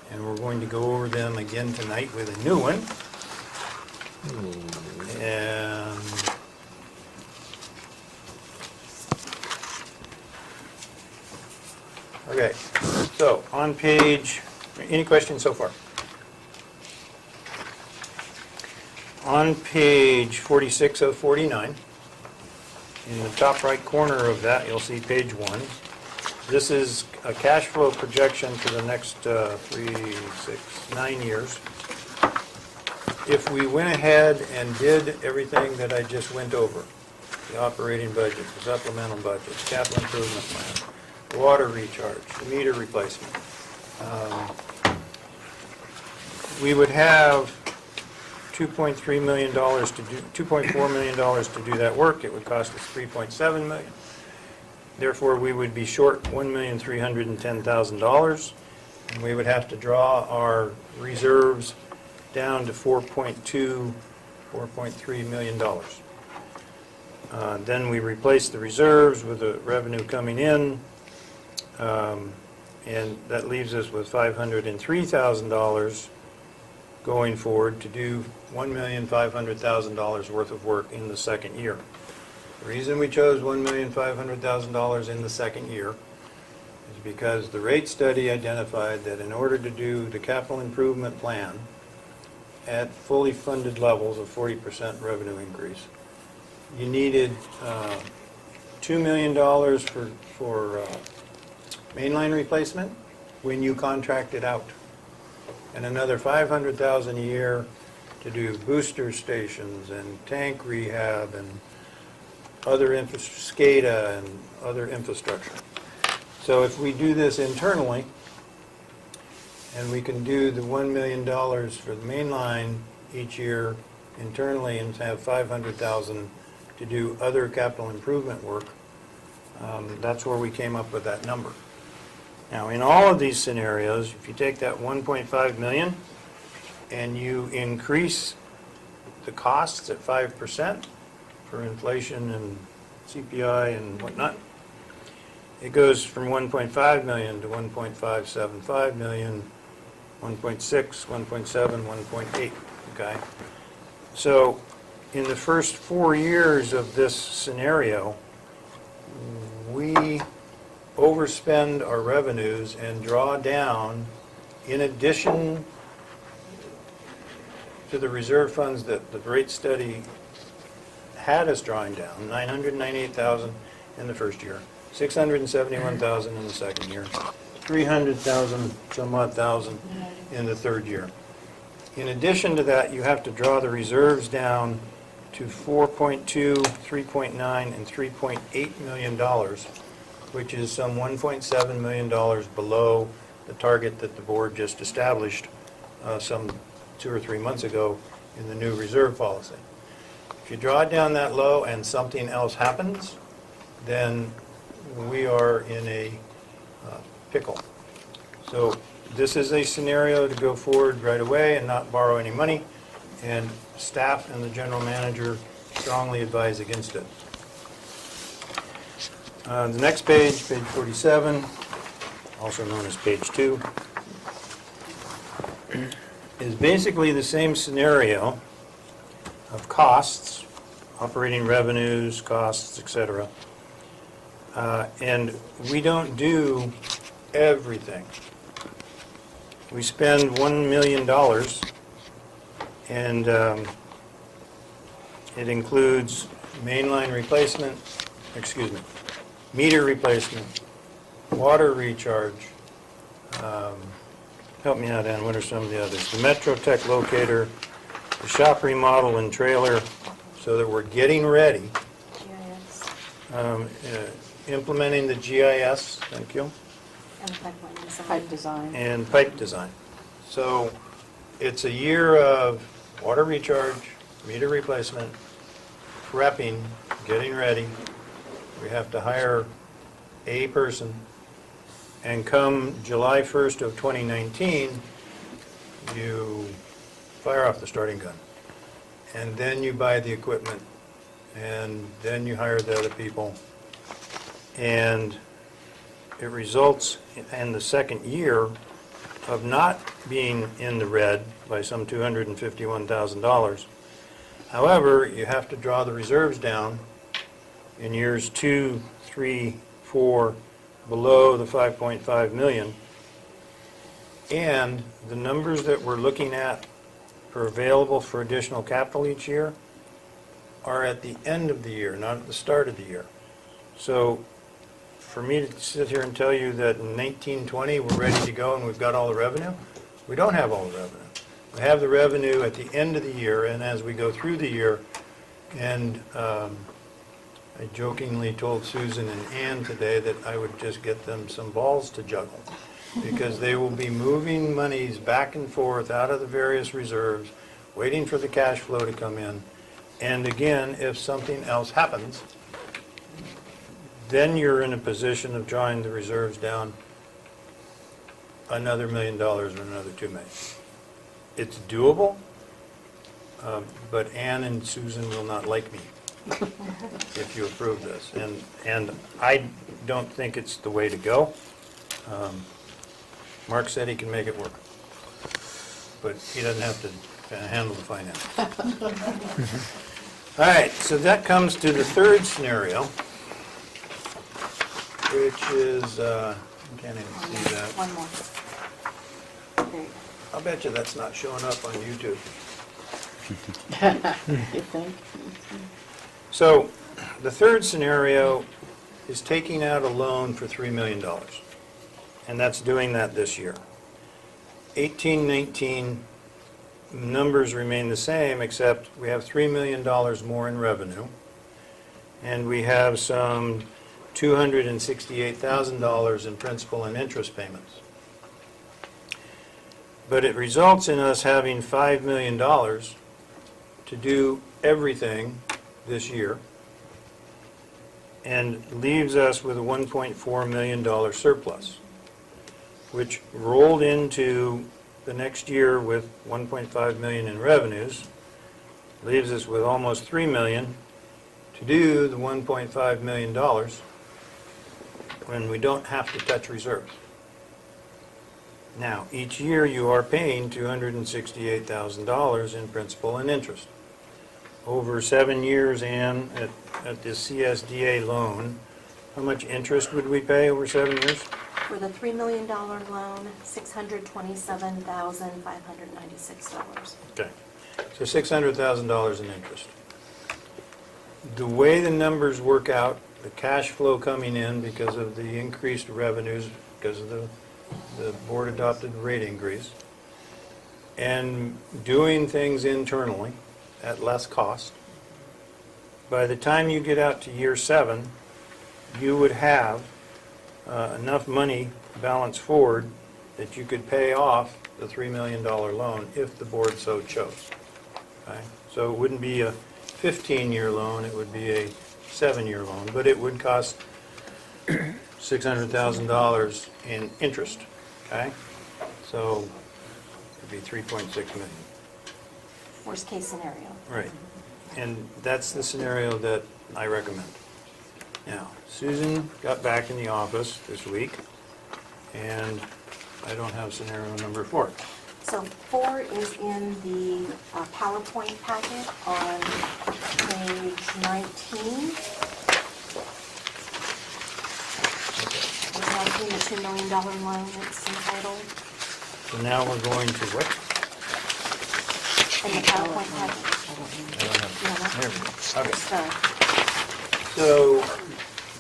and we're going to go over them again tonight with a new one. And okay, so on page, any questions so far? On page 46 of 49, in the top right corner of that, you'll see page 1. This is a cash flow projection for the next 3, 6, 9 years. If we went ahead and did everything that I just went over, the operating budget, the supplemental budget, capital improvement plan, the water recharge, the meter replacement, we would have $2.3 million to do, $2.4 million to do that work. It would cost us $3.7 million. Therefore, we would be short $1,310,000, and we would have to draw our reserves down to $4.3 million. Then we replace the reserves with the revenue coming in, and that leaves us with $503,000 going forward to do $1,500,000 worth of work in the second year. The reason we chose $1,500,000 in the second year is because the rate study identified that in order to do the capital improvement plan at fully funded levels of 40% revenue increase, you needed $2 million for mainline replacement when you contracted out, and another $500,000 a year to do booster stations and tank rehab and other SCADA and other infrastructure. So if we do this internally, and we can do the $1 million for the main line each year internally and have $500,000 to do other capital improvement work, that's where we came up with that number. Now, in all of these scenarios, if you take that 1.5 million and you increase the costs at 5% for inflation and CPI and whatnot, it goes from 1.5 million to 1.575 million, 1.6, 1.7, 1.8, okay? So in the first 4 years of this scenario, we overspend our revenues and draw down, in addition to the reserve funds that the rate study had us drawing down, $998,000 in the first year, $671,000 in the second year, $300,000 some odd thousand in the third year. In addition to that, you have to draw the reserves down to 4.2, 3.9, and $3.8 million, which is some $1.7 million below the target that the board just established some 2 or 3 months ago in the new reserve policy. If you draw it down that low and something else happens, then we are in a pickle. So this is a scenario to go forward right away and not borrow any money, and staff and the general manager strongly advise against it. The next page, page 47, also known as page 2, is basically the same scenario of costs, operating revenues, costs, etc. And we don't do everything. We spend $1 million, and it includes mainline replacement, meter replacement, water recharge. Help me out, Ann, what are some of the others? The MetroTech locator, the shop remodel and trailer, so that we're getting ready. Implementing the GIS, thank you, Pipe design. and pipe design. So it's a year of water recharge, meter replacement, prepping, getting ready. We have to hire a person, and come July 1st of 2019, you fire off the starting gun. And then you buy the equipment, and then you hire the other people. And it results in the second year of not being in the red by some $251,000. However, you have to draw the reserves down in years 2, 3, 4, below the 5.5 million. And the numbers that we're looking at are available for additional capital each year are at the end of the year, not at the start of the year. So for me to sit here and tell you that in 1920 we're ready to go and we've got all the revenue, we don't have all the revenue. We have the revenue at the end of the year, and as we go through the year, and I jokingly told Susan and Ann today that I would just get them some balls to juggle, because they will be moving monies back and forth out of the various reserves, waiting for the cash flow to come in. And again, if something else happens, then you're in a position of drawing the reserves down another $1 million or another $2 million. It's doable, but Ann and Susan will not like me if you approve this. And I don't think it's the way to go. Mark said he can make it work, but he doesn't have to handle the finance. All right, so that comes to the third scenario, which is, I can't even see that. One more. There you I'll bet you that's not showing up on YouTube. You think? So, the third scenario is taking out a loan for $3 million, and that's doing that this year. 18-19 numbers remain the same, except we have $3 million more in revenue, and we have some $268,000 in principal and interest payments. But it results in us having $5 million to do everything this year, and leaves us with a $1.4 million surplus, which rolled into the next year with $1.5 million in revenues, leaves us with almost $3 million to do the $1.5 million when we don't have to touch reserves. Now, each year you are paying $268,000 in principal and interest. Over 7 years, Ann, at this CSDA loan, how much interest would we pay over 7 years? For the $3 million loan, $627,596. Okay, so $600,000 in interest. The way the numbers work out, the cash flow coming in because of the increased revenues, because of the board-adopted rate increase, and doing things internally at less cost, by the time you get out to year 7, you would have enough money balanced forward that you could pay off the $3 million loan if the board so chose. Okay? So it wouldn't be a 15-year loan, it would be a 7-year loan, but it would cost $600,000 in interest, okay? So it'd be $3.6 million. Worst case scenario. Right. And that's the scenario that I recommend. Now, Susan got back in the office this week, and I don't have scenario number 4. So 4 is in the PowerPoint packet on page 19. Page 19, the $2 million loan that's entitled So now we're going to what? in the PowerPoint packet. I don't have, there we go. Okay. It's the So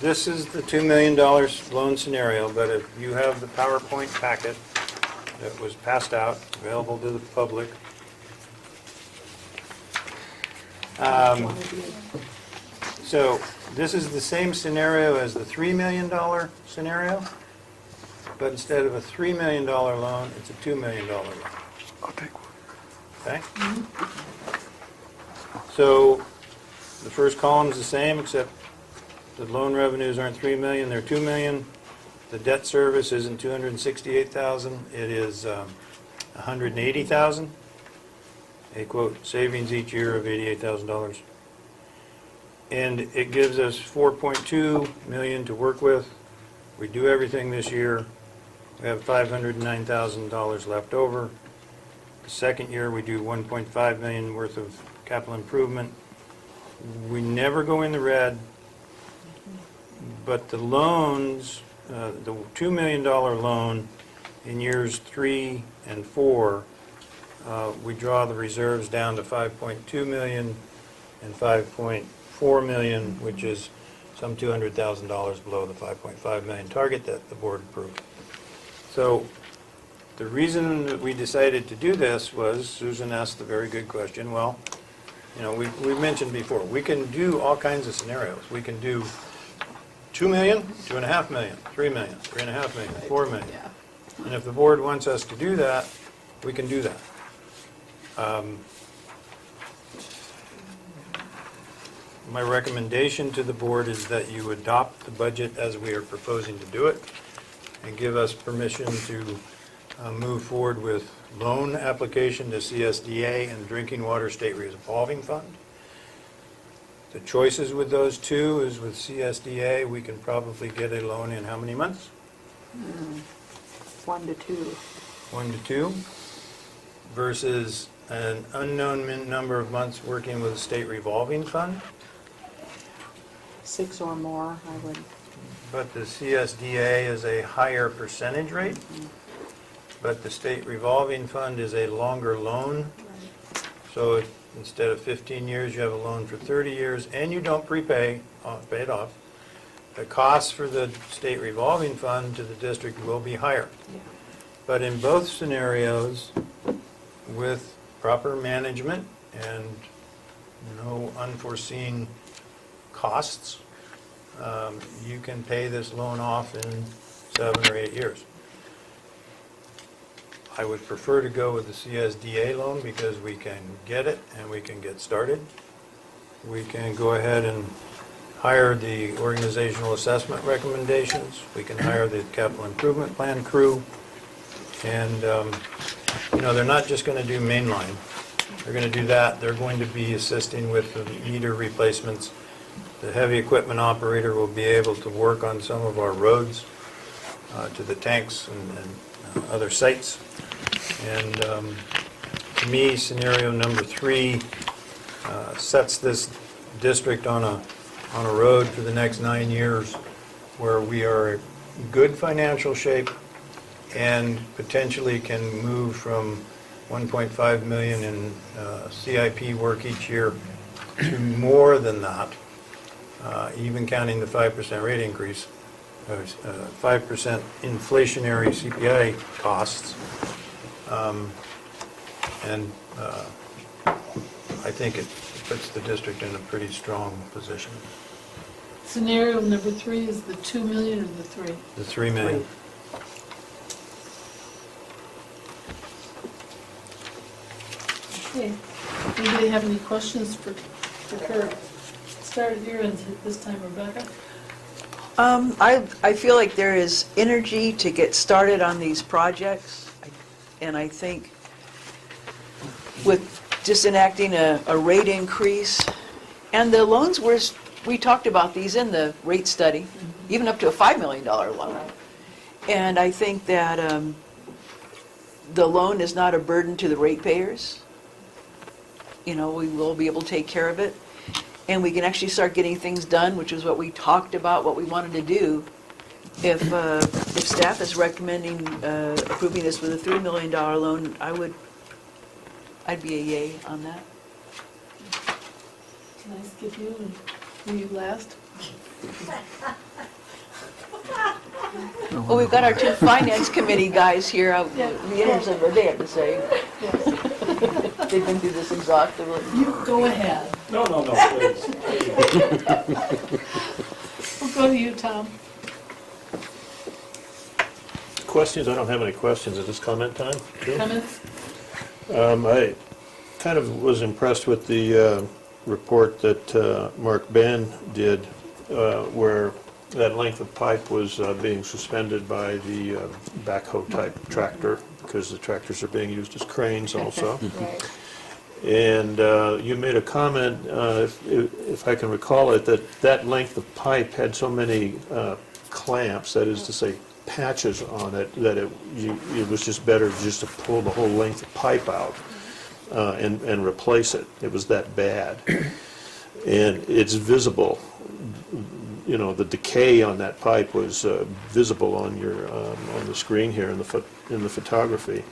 this is the $2 million loan scenario, but if you have the PowerPoint packet that was passed out, available to the public, so this is the same scenario as the $3 million scenario, but instead of a $3 million loan, it's a $2 million loan. I'll take one. Okay? So the first column's the same, except the loan revenues aren't 3 million, they're 2 million. The debt service isn't 268,000, it is 180,000. A quote, savings each year of $88,000. And it gives us 4.2 million to work with. We do everything this year. We have $509,000 left over. The second year, we do 1.5 million worth of capital improvement. We never go in the red, but the loans, the $2 million loan in years 3 and 4 we draw the reserves down to 5.2 million and 5.4 million, which is some $200,000 below the 5.5 million target that the board approved. So the reason that we decided to do this was, Susan asked a very good question. Well, you know, we mentioned before, we can do all kinds of scenarios. We can do 2 million, 2.5 million, 3 million, 3.5 million, 4 million. Yeah. And if the board wants us to do that, we can do that. My recommendation to the board is that you adopt the budget as we are proposing to do it and give us permission to move forward with loan application to CSDA and Drinking Water State Revolving Fund. The choices with those two is with CSDA, we can probably get a loan in how many months? 1 to 2. 1 to 2, versus an unknown number of months working with a state revolving fund. 6 or more, I would. But the CSDA is a higher percentage rate, but the state revolving fund is a longer loan. So instead of 15 years, you have a loan for 30 years, and you don't prepay, pay it off. The costs for the state revolving fund to the district will be higher. But in both scenarios, with proper management and no unforeseen costs, you can pay this loan off in 7 or 8 years. I would prefer to go with the CSDA loan because we can get it and we can get started. We can go ahead and hire the organizational assessment recommendations. We can hire the capital improvement plan crew. And, you know, they're not just going to do mainline. They're going to do that. They're going to be assisting with the meter replacements. The heavy equipment operator will be able to work on some of our roads to the tanks and other sites. And to me, scenario number 3 sets this district on a road for the next 9 years where we are in good financial shape and potentially can move from 1.5 million in CIP work each year to more than that, even counting the 5% rate increase, 5% inflationary CPI costs. And I think it puts the district in a pretty strong position. Scenario number 3 is the 2 million or the 3? The 3 million. Okay. Anybody have any questions for Kurt? Start at your end this time, Rebecca. I feel like there is energy to get started on these projects, and I think with just enacting a rate increase, and the loans we talked about these in the rate study, even up to a $5 million loan. And I think that the loan is not a burden to the ratepayers. You know, we will be able to take care of it. And we can actually start getting things done, which is what we talked about, what we wanted to do. If staff is recommending approving this with a $3 million loan, I'd be a yay on that. Can I skip you and do you last? Well, we've got our 2 finance committee guys here. I'll Yeah. be interested in what they have to say. Yes. They've been through this exhaustively. You go ahead. No, please. We'll go to you, Tom. Questions? I don't have any questions. Is this comment time? Jill? Comments? I kind of was impressed with the report that Mark Ban did, where that length of pipe was being suspended by the backhoe-type tractor, because the tractors are being used as cranes also. Right. And you made a comment, if I can recall it, that length of pipe had so many clamps, that is to say, patches on it, that it was just better just to pull the whole length of pipe out and replace it. It was that bad. And it's visible. You know, the decay on that pipe was visible on your on the screen here in the photography.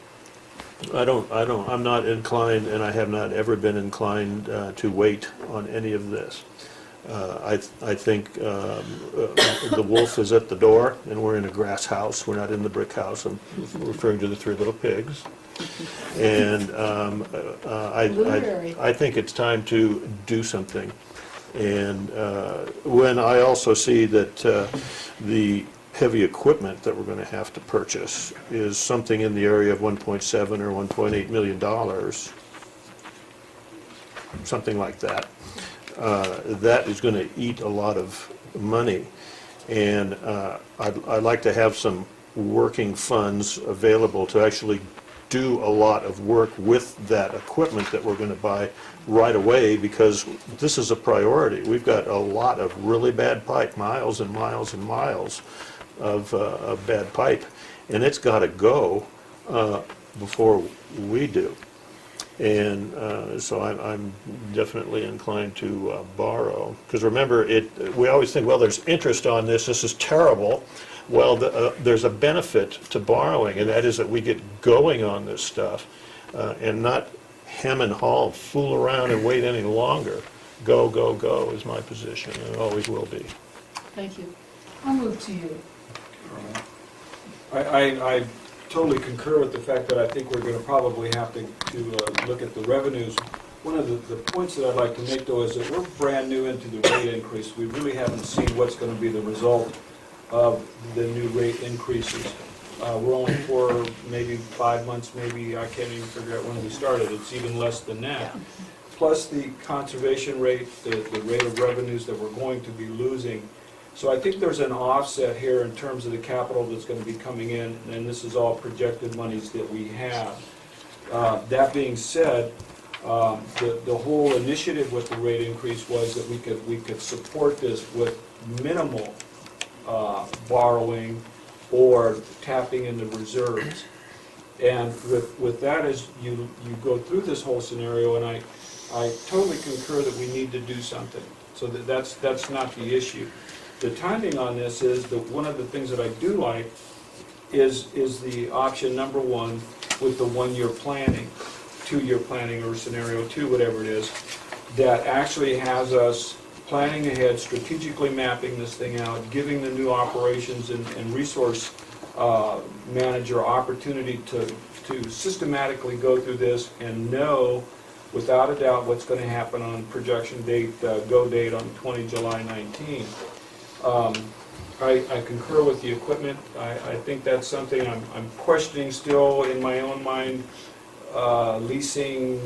I'm not inclined, and I have not ever been inclined to wait on any of this. I think the wolf is at the door, and we're in a grass house. We're not in the brick house. I'm referring to the three little pigs. And Literary. I think it's time to do something. And when I also see that the heavy equipment that we're going to have to purchase is something in the area of $1.7 or $1.8 million, something like that. That is going to eat a lot of money. And I'd like to have some working funds available to actually do a lot of work with that equipment that we're going to buy right away, because this is a priority. We've got a lot of really bad pipe, miles and miles and miles of bad pipe, and it's got to go before we do. And so I'm definitely inclined to borrow, because remember, we always think, well, there's interest on this is terrible. Well, there's a benefit to borrowing, and that is that we get going on this stuff and not hem and haw, fool around and wait any longer. Go, go, go is my position, and it always will be. Thank you. I'll move to you. I totally concur with the fact that I think we're going to probably have to look at the revenues. One of the points that I'd like to make, though, is that we're brand new into the rate increase. We really haven't seen what's going to be the result of the new rate increases. We're only for maybe 5 months, maybe, I can't even figure out when we started. It's even less than that. Plus the conservation rate, the rate of revenues that we're going to be losing. So I think there's an offset here in terms of the capital that's going to be coming in, and this is all projected monies that we have. That being said, the whole initiative with the rate increase was that we could support this with minimal borrowing or tapping into reserves. And with that, as you go through this whole scenario, and I totally concur that we need to do something. So that's not the issue. The timing on this is that one of the things that I do like is the option number one with the 1-year planning, 2-year planning, or scenario 2, whatever it is, that actually has us planning ahead, strategically mapping this thing out, giving the new operations and resource manager opportunity to systematically go through this and know without a doubt what's going to happen on projection date, go date on 20 July 19. I concur with the equipment. I think that's something I'm questioning still in my own mind, leasing,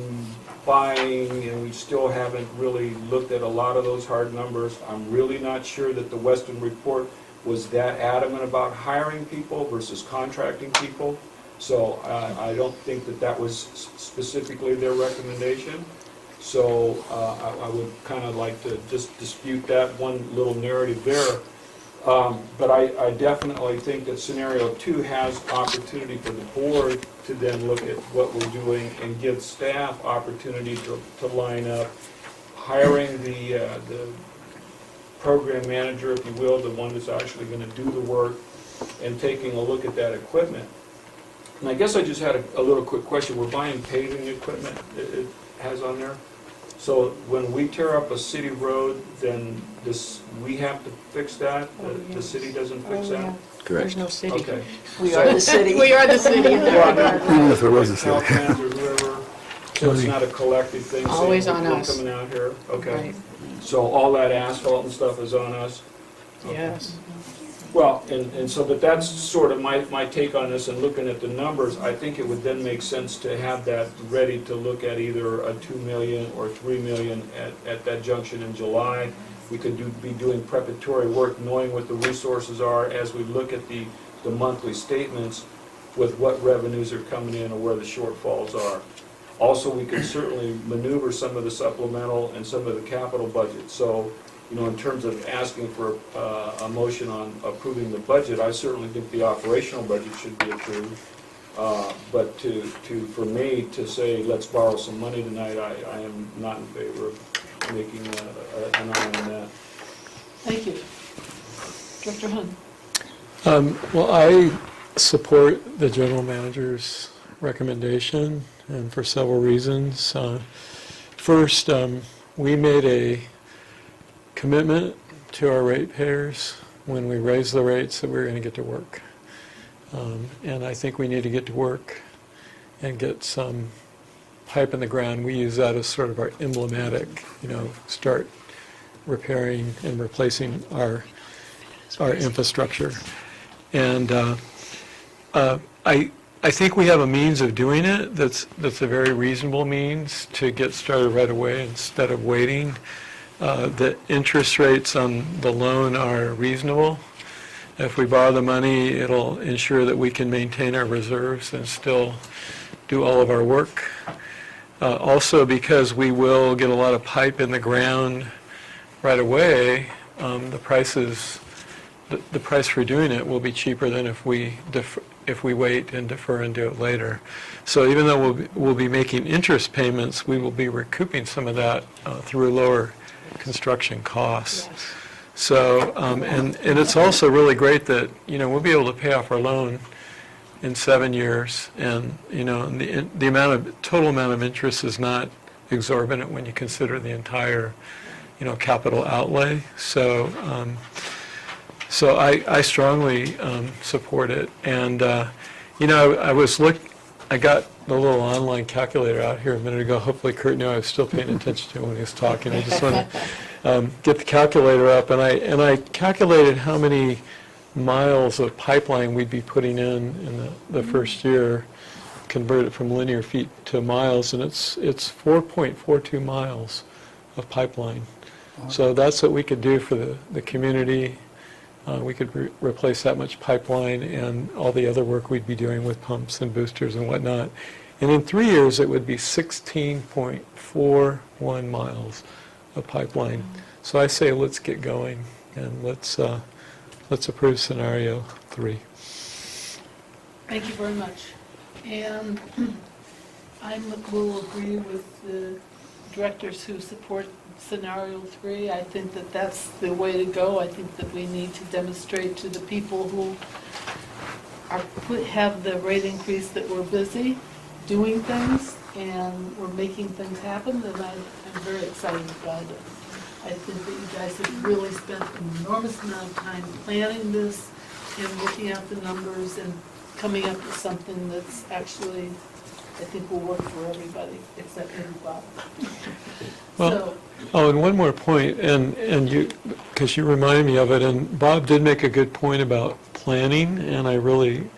buying, and we still haven't really looked at a lot of those hard numbers. I'm really not sure that the Weston report was that adamant about hiring people versus contracting people. So I don't think that was specifically their recommendation. So I would kind of like to just dispute that one little narrative there. But I definitely think that scenario 2 has opportunity for the board to then look at what we're doing and give staff opportunity to line up, hiring the program manager, if you will, the one that's actually going to do the work, and taking a look at that equipment. And I guess I just had a little quick question. We're buying paving equipment, it has on there. So when we tear up a city road, then we have to fix that? The city doesn't fix that? There's no city. Okay. We are the city. We are the city. Even if there was a Cal city. plans or whoever, so it's not a collective thing? saying Always on we're us. coming out here? Okay. Right. So all that asphalt and stuff is on us? Yes. Well, and so, but that's sort of my take on this, and looking at the numbers, I think it would then make sense to have that ready to look at either a 2 million or 3 million at that junction in July. We could be doing preparatory work, knowing what the resources are as we look at the monthly statements with what revenues are coming in or where the shortfalls are. Also, we can certainly maneuver some of the supplemental and some of the capital budget. So, in terms of asking for a motion on approving the budget, I certainly think the operational budget should be approved. But for me to say, let's borrow some money tonight, I am not in favor of making an eye on that. Thank you. Director Hunt. Well, I support the general manager's recommendation, and for several reasons. First, we made a commitment to our ratepayers when we raised the rates that we were going to get to work. And I think we need to get to work and get some pipe in the ground. We use that as sort of our emblematic, start repairing and replacing our infrastructure. And I think we have a means of doing it that's a very reasonable means to get started right away instead of waiting. The interest rates on the loan are reasonable. If we borrow the money, it'll ensure that we can maintain our reserves and still do all of our work. Also, because we will get a lot of pipe in the ground right away, the price for doing it will be cheaper than if we wait and defer and do it later. So even though we'll be making interest payments, we will be recouping some of that through lower construction costs. Yes. So, and it's also really great that, we'll be able to pay off our loan in 7 years, and, and the total amount of interest is not exorbitant when you consider the entire, capital outlay. So, I strongly support it. And, I got the little online calculator out here a minute ago. Hopefully Kurt knew I was still paying attention to him when he was talking. I just want to get the calculator up, and I calculated how many miles of pipeline we'd be putting in the first year, convert it from linear feet to miles, and it's 4.42 miles of pipeline. So that's what we could do for the community. We could replace that much pipeline and all the other work we'd be doing with pumps and boosters and whatnot. And in 3 years, it would be 16.41 miles of pipeline. So I say let's get going, and let's approve scenario 3. Thank you very much. And I will agree with the directors who support scenario 3. I think that that's the way to go. I think that we need to demonstrate to the people who have the rate increase that we're busy doing things and we're making things happen, and I'm very excited about it. I think that you guys have really spent an enormous amount of time planning this and looking at the numbers and coming up with something that's actually, I think, will work for everybody, except maybe Bob. Well, and one more point, and you, because you reminded me of it, and Bob did make a good point about planning, and I really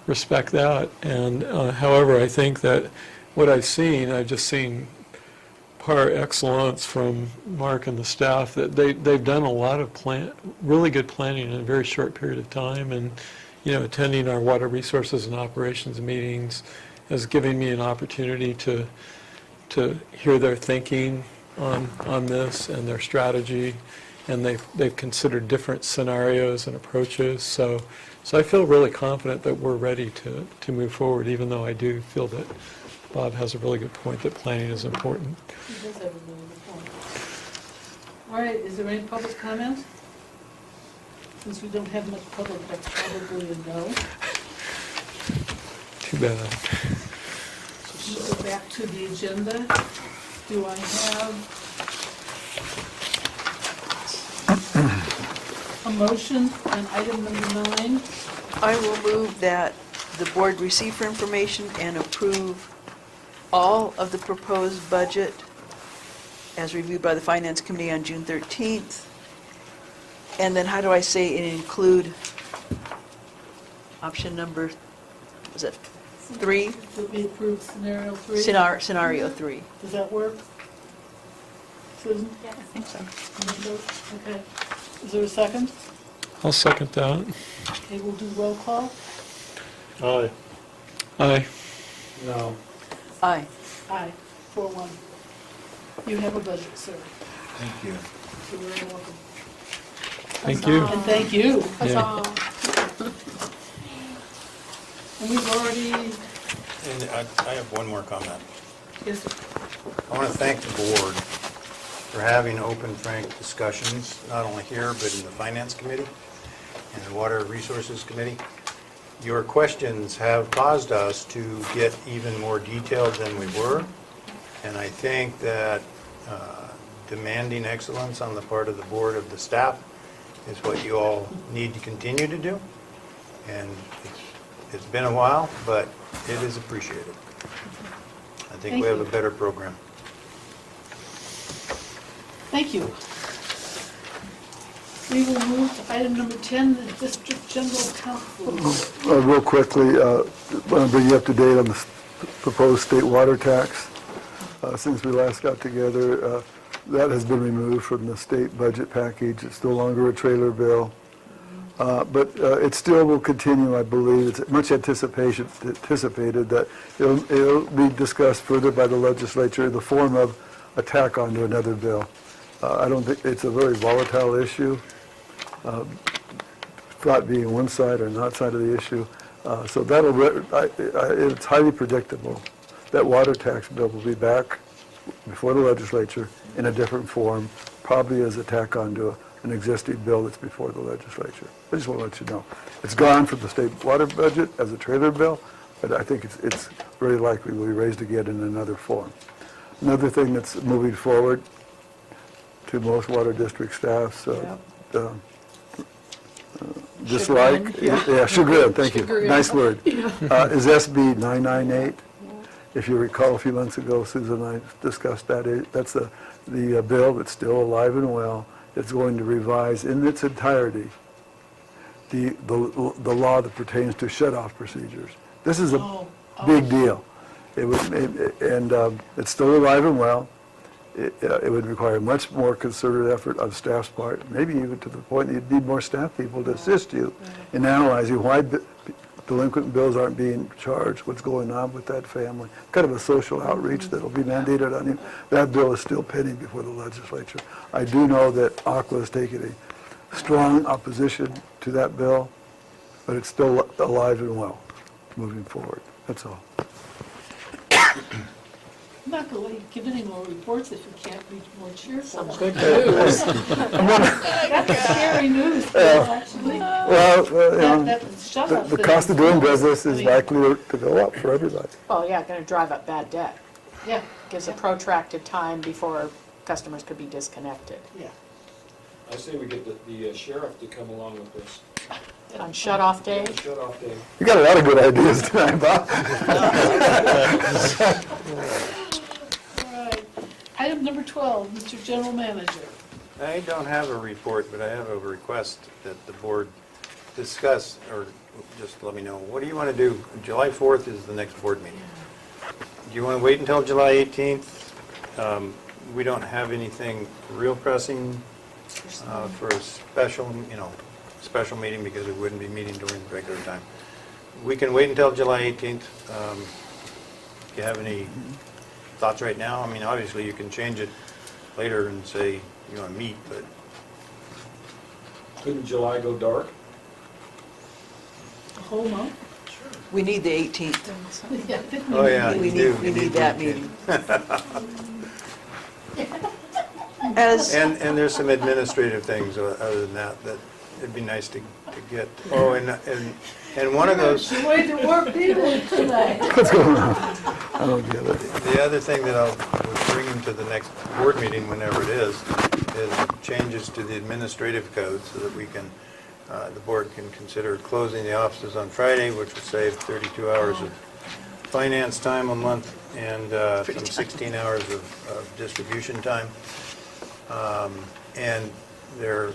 respect that. And however, I think that what I've just seen par excellence from Mark and the staff, that they've done a lot of really good planning in a very short period of time, and attending our water resources and operations meetings has given me an opportunity to hear their thinking on this and their strategy, and they've considered different scenarios and approaches. So I feel really confident that we're ready to move forward, even though I do feel that Bob has a really good point that planning is important. He does have a really good point. All right, is there any public comment? Since we don't have much public, that's probably a no. Too bad. We go back to the agenda. Do I have a motion on item number 9? I will move that the board receive for information and approve all of the proposed budget as reviewed by the Finance Committee on June 13th. And then how do I say it include option number, was it 3? That we approve scenario 3? Scenario 3. Does that work? Susan? I think so. Okay. Is there a second? I'll second that. Okay, we'll do roll call. Aye. Aye. No. Aye. Aye, 4-1. You have a budget, sir. Thank you. You're very welcome. Thank you. And thank you. Yeah. And we've already, And I have one more comment. yes, I want to thank the board for having open, frank discussions, not only here, but in the Finance Committee and the Water Resources Committee. your questions have caused us to get even more detailed than we were. And I think that demanding excellence on the part of the board of the staff is what you all need to continue to do. And it's been a while, but it is appreciated. I think we have a better program. Thank you. We will move to item number 10, the district general counsel. Real quickly, want to bring you up to date on the proposed state water tax. Since we last got together, that has been removed from the state budget package. It's no longer a trailer bill. But it still will continue, I believe. It's much anticipated that it'll be discussed further by the legislature in the form of a tack onto another bill. I don't think, it's a very volatile issue, thought being one side or not side of the issue. So it's highly predictable that water tax bill will be back before the legislature in a different form, probably as a tack onto an existing bill that's before the legislature. I just want to let you know. It's gone from the state water budget as a trailer bill, but I think it's very likely will be raised again in another form. Another thing that's moving forward to most water district staffs, dislike, chagrin, thank you, Chagrin. nice word, is SB 998. If you recall, a few months ago, Susan and I discussed that. That's the bill that's still alive and well. It's going to revise in its entirety the law that pertains to shut-off procedures. This is a big deal. It's still alive and well. It would require much more concerted effort on staff's part, maybe even to the point that you'd need more staff people to assist you in analyzing why delinquent bills aren't being charged, what's going on with that family. Kind of a social outreach that'll be mandated on you. That bill is still pending before the legislature. I do know that ACWA has taken a strong opposition to that bill, but it's still alive and well moving forward. That's all. I'm not going to give any more reports if you can't be more cheerful. Good news. That's scary news, Bill, actually. Well, That shut-off the thing. cost of doing business is likely to go up for everybody. Well, yeah, going to drive up bad debt. Yeah, Gives a protracted time before customers could be disconnected. yeah. I say we get the sheriff to come along with this. On shut-off day, Shut off day. You got a lot of good ideas tonight, Bob. All right. Item number 12, Mr. General Manager. I don't have a report, but I have a request that the board discuss, or just let me know, what do you want to do? July 4th is the next board meeting. Do you want to wait until July 18th? We don't have anything real pressing for a special meeting because we wouldn't be meeting during regular time. We can wait until July 18th. Do you have any thoughts right now? I mean, obviously, you can change it later and say you want to meet, but Couldn't July go dark? A whole month? We need the 18th. Yeah, I think we oh yeah, We you do. need, we You need that the meeting. As, And there's some administrative things other than that it'd be nice to get. Oh, and one of those, You're way to work people tonight. What's going on? I don't get it. the other thing that I'll bring into the next board meeting, whenever it is changes to the administrative code so that we can, the board can consider closing the offices on Friday, which will save 32 hours of finance time a month and some 16 hours of distribution time. And the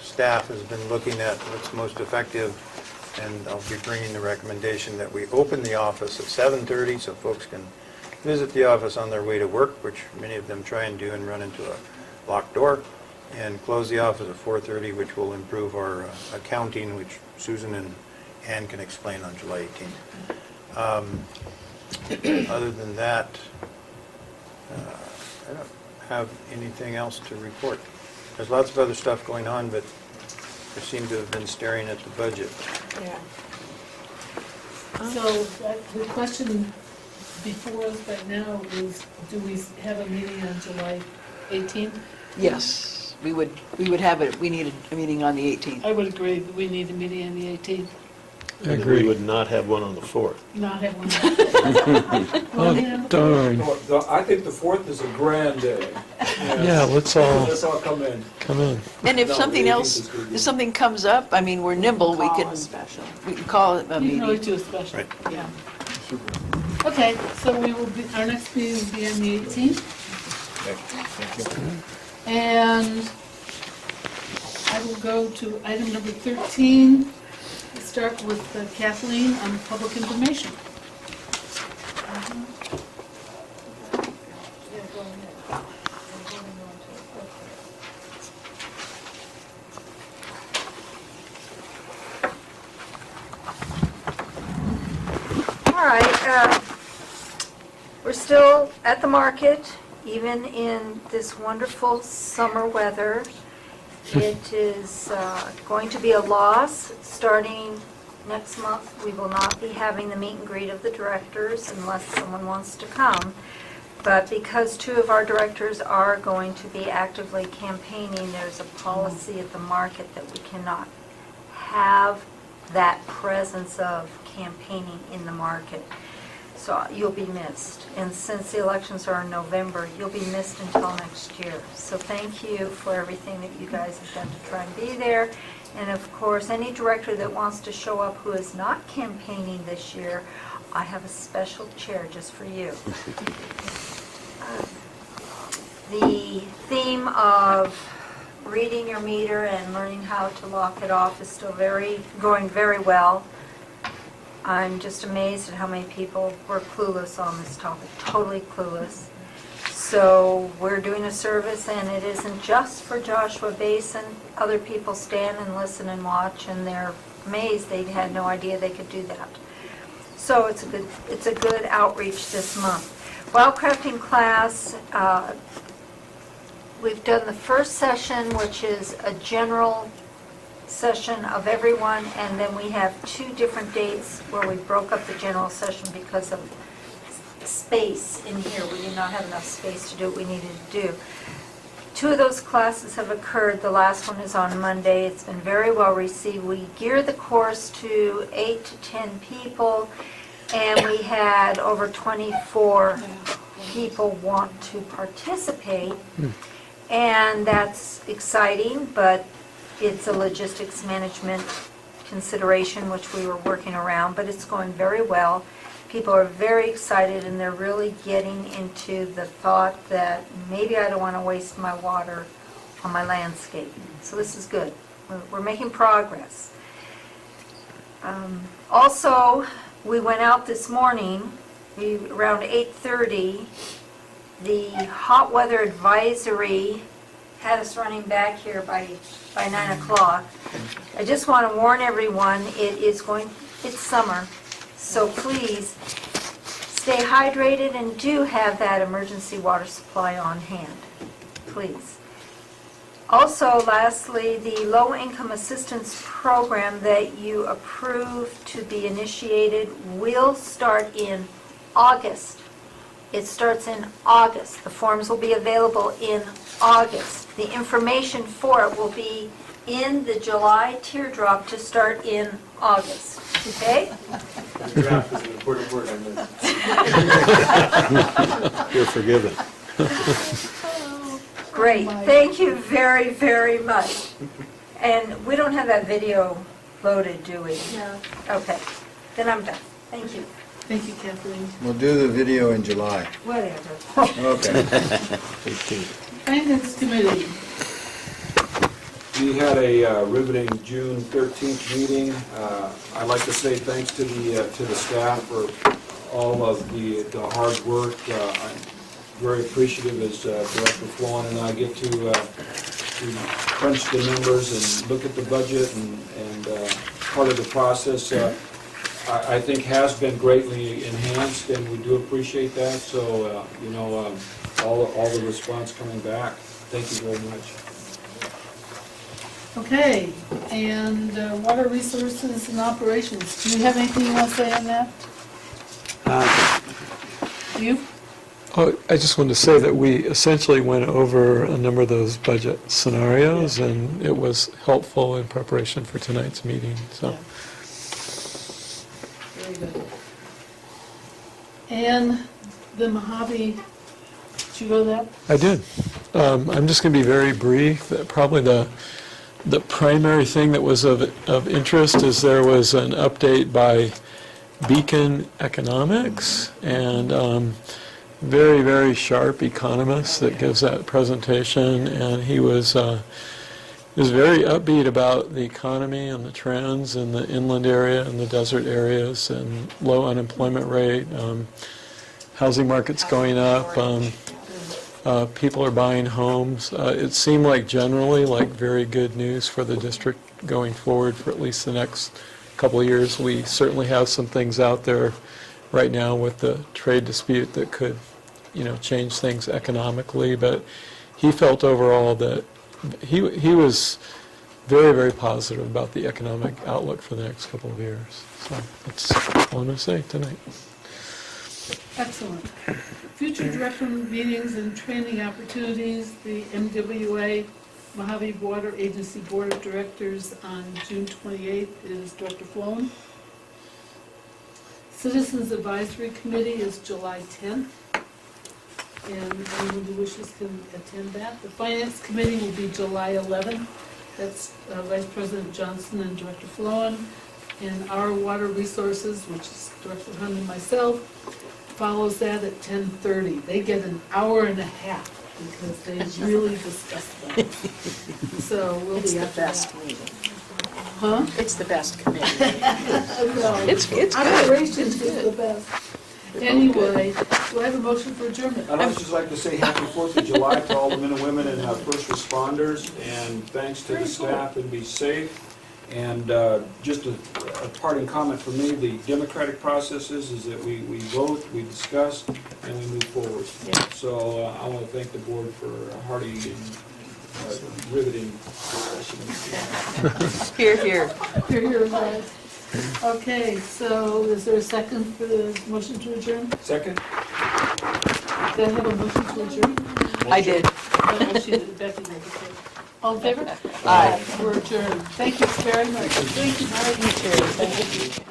staff has been looking at what's most effective, and I'll be bringing the recommendation that we open the office at 7:30 so folks can visit the office on their way to work, which many of them try and do and run into a locked door, and close the office at 4:30, which will improve our accounting, which Susan and Ann can explain on July 18th. Other than that, I don't have anything else to report. There's lots of other stuff going on, but we seem to have been staring at the budget. yeah. So the question before us right now is, do we have a meeting on July 18th? yes, we would have it, we needed a meeting on the 18th. I would agree that we need a meeting on the 18th. I And then we agree. would not have one on the 4th. Not have one. Well, yeah, Oh, darn. I think the 4th is a grand day. Yeah, let's all Let's all come in. come in. And if No, something the 18th else, is good. if something comes up, I mean, we're nimble, we can call it a You can always meeting. do a special, Right. yeah. Okay, so we will be, our next meeting will be on the 18th. And I will go to item number 13. We'll start with Kathleen on public information. All right, we're still at the market, even in this wonderful summer weather. It is going to be a loss. Starting next month, we will not be having the meet and greet of the directors unless someone wants to come. But because two of our directors are going to be actively campaigning, there's a policy at the market that we cannot have that presence of campaigning in the market. So you'll be missed. And since the elections are in November, you'll be missed until next year. So thank you for everything that you guys have done to try and be there. And of course, any director that wants to show up who is not campaigning this year, I have a special chair just for you. The theme of reading your meter and learning how to lock it off is still going very well. I'm just amazed at how many people were clueless on this topic, totally clueless. So we're doing a service, and it isn't just for Joshua Basin. Other people stand and listen and watch, and they're amazed. They had no idea they could do that. So it's a good outreach this month. Wildcrafting class, we've done the first session, which is a general session of everyone, and then we have 2 different dates where we broke up the general session because of space in here. We did not have enough space to do what we needed to do. 2 of those classes have occurred. The last one is on Monday. It's been very well received. We geared the course to 8 to 10 people, and we had over 24 people want to participate. And that's exciting, but it's a logistics management consideration, which we were working around, but it's going very well. People are very excited, and they're really getting into the thought that maybe I don't want to waste my water on my landscape. So this is good. We're making progress. Also, we went out this morning, around 8:30, the hot weather advisory had us running back here by 9 o'clock. I just want to warn everyone, it's summer, so please stay hydrated and do have that emergency water supply on hand, please. Also, lastly, the low-income assistance program that you approved to be initiated will start in August. It starts in August. The forms will be available in August. The information for it will be in the July teardrop to start in August. Okay? Draft is an important word, I missed. You're forgiven. Great. Thank you very, very much. And we don't have that video loaded, do we? No. Okay. Then I'm done. Thank you. Thank you, Kathleen. We'll do the video in July. Whatever. Okay. 18. Finance Committee. We had a riveting June 13th meeting. I'd like to say thanks to the staff for all of the hard work. I'm very appreciative as Director Florin and I get to crunch the numbers and look at the budget, and part of the process I think has been greatly enhanced, and we do appreciate that. So, all the response coming back. Thank you very much. Okay, and water resources and operations. Do you have anything you want to say on that? You? Oh, I just wanted to say that we essentially went over a number of those budget scenarios, and it was helpful in preparation for tonight's meeting, so. And the Mojave, did you go to that? I did. I'm just going to be very brief. Probably the primary thing that was of interest is there was an update by Beacon Economics, and very, very sharp economist that gives that presentation, and he was very upbeat about the economy and the trends in the inland area and the desert areas and low unemployment rate, housing market's going up, people are buying homes. It seemed like generally like very good news for the district going forward for at least the next couple of years. We certainly have some things out there right now with the trade dispute that could, change things economically, but he felt overall that he was very, very positive about the economic outlook for the next couple of years. So that's all I'm going to say tonight. Excellent. Future director meetings and training opportunities, the MWA Mojave Water Agency Board of Directors on June 28th is Director Flown. Citizens Advisory Committee is July 10th, and anyone who wishes can attend that. The Finance Committee will be July 11th. That's Vice President Johnson and Director Flown. And our Water Resources, which is Director Hunt and myself, follows that at 10:30. They get an hour and a half because they really discuss things. So we'll be at that. Huh? It's the best committee. No. It's good. Operations is the best. Anyway, do I have a motion for adjournment? I'd just like to say happy 4th of July to all the men and women and first responders, and thanks to the staff, and be safe. And just a parting comment from me, the democratic process is that we vote, we discuss, and we move forward. Yeah. So I want to thank the board for a hearty and riveting discussion. Here, here. You're here, guys. Okay, so is there a second for the motion to adjourn? Second? Do I have a motion to adjourn? I did. No, she did. Becky did. Okay. All in favor? Aye. We're adjourned. Thank you very much. Thank you. You too. Thank you.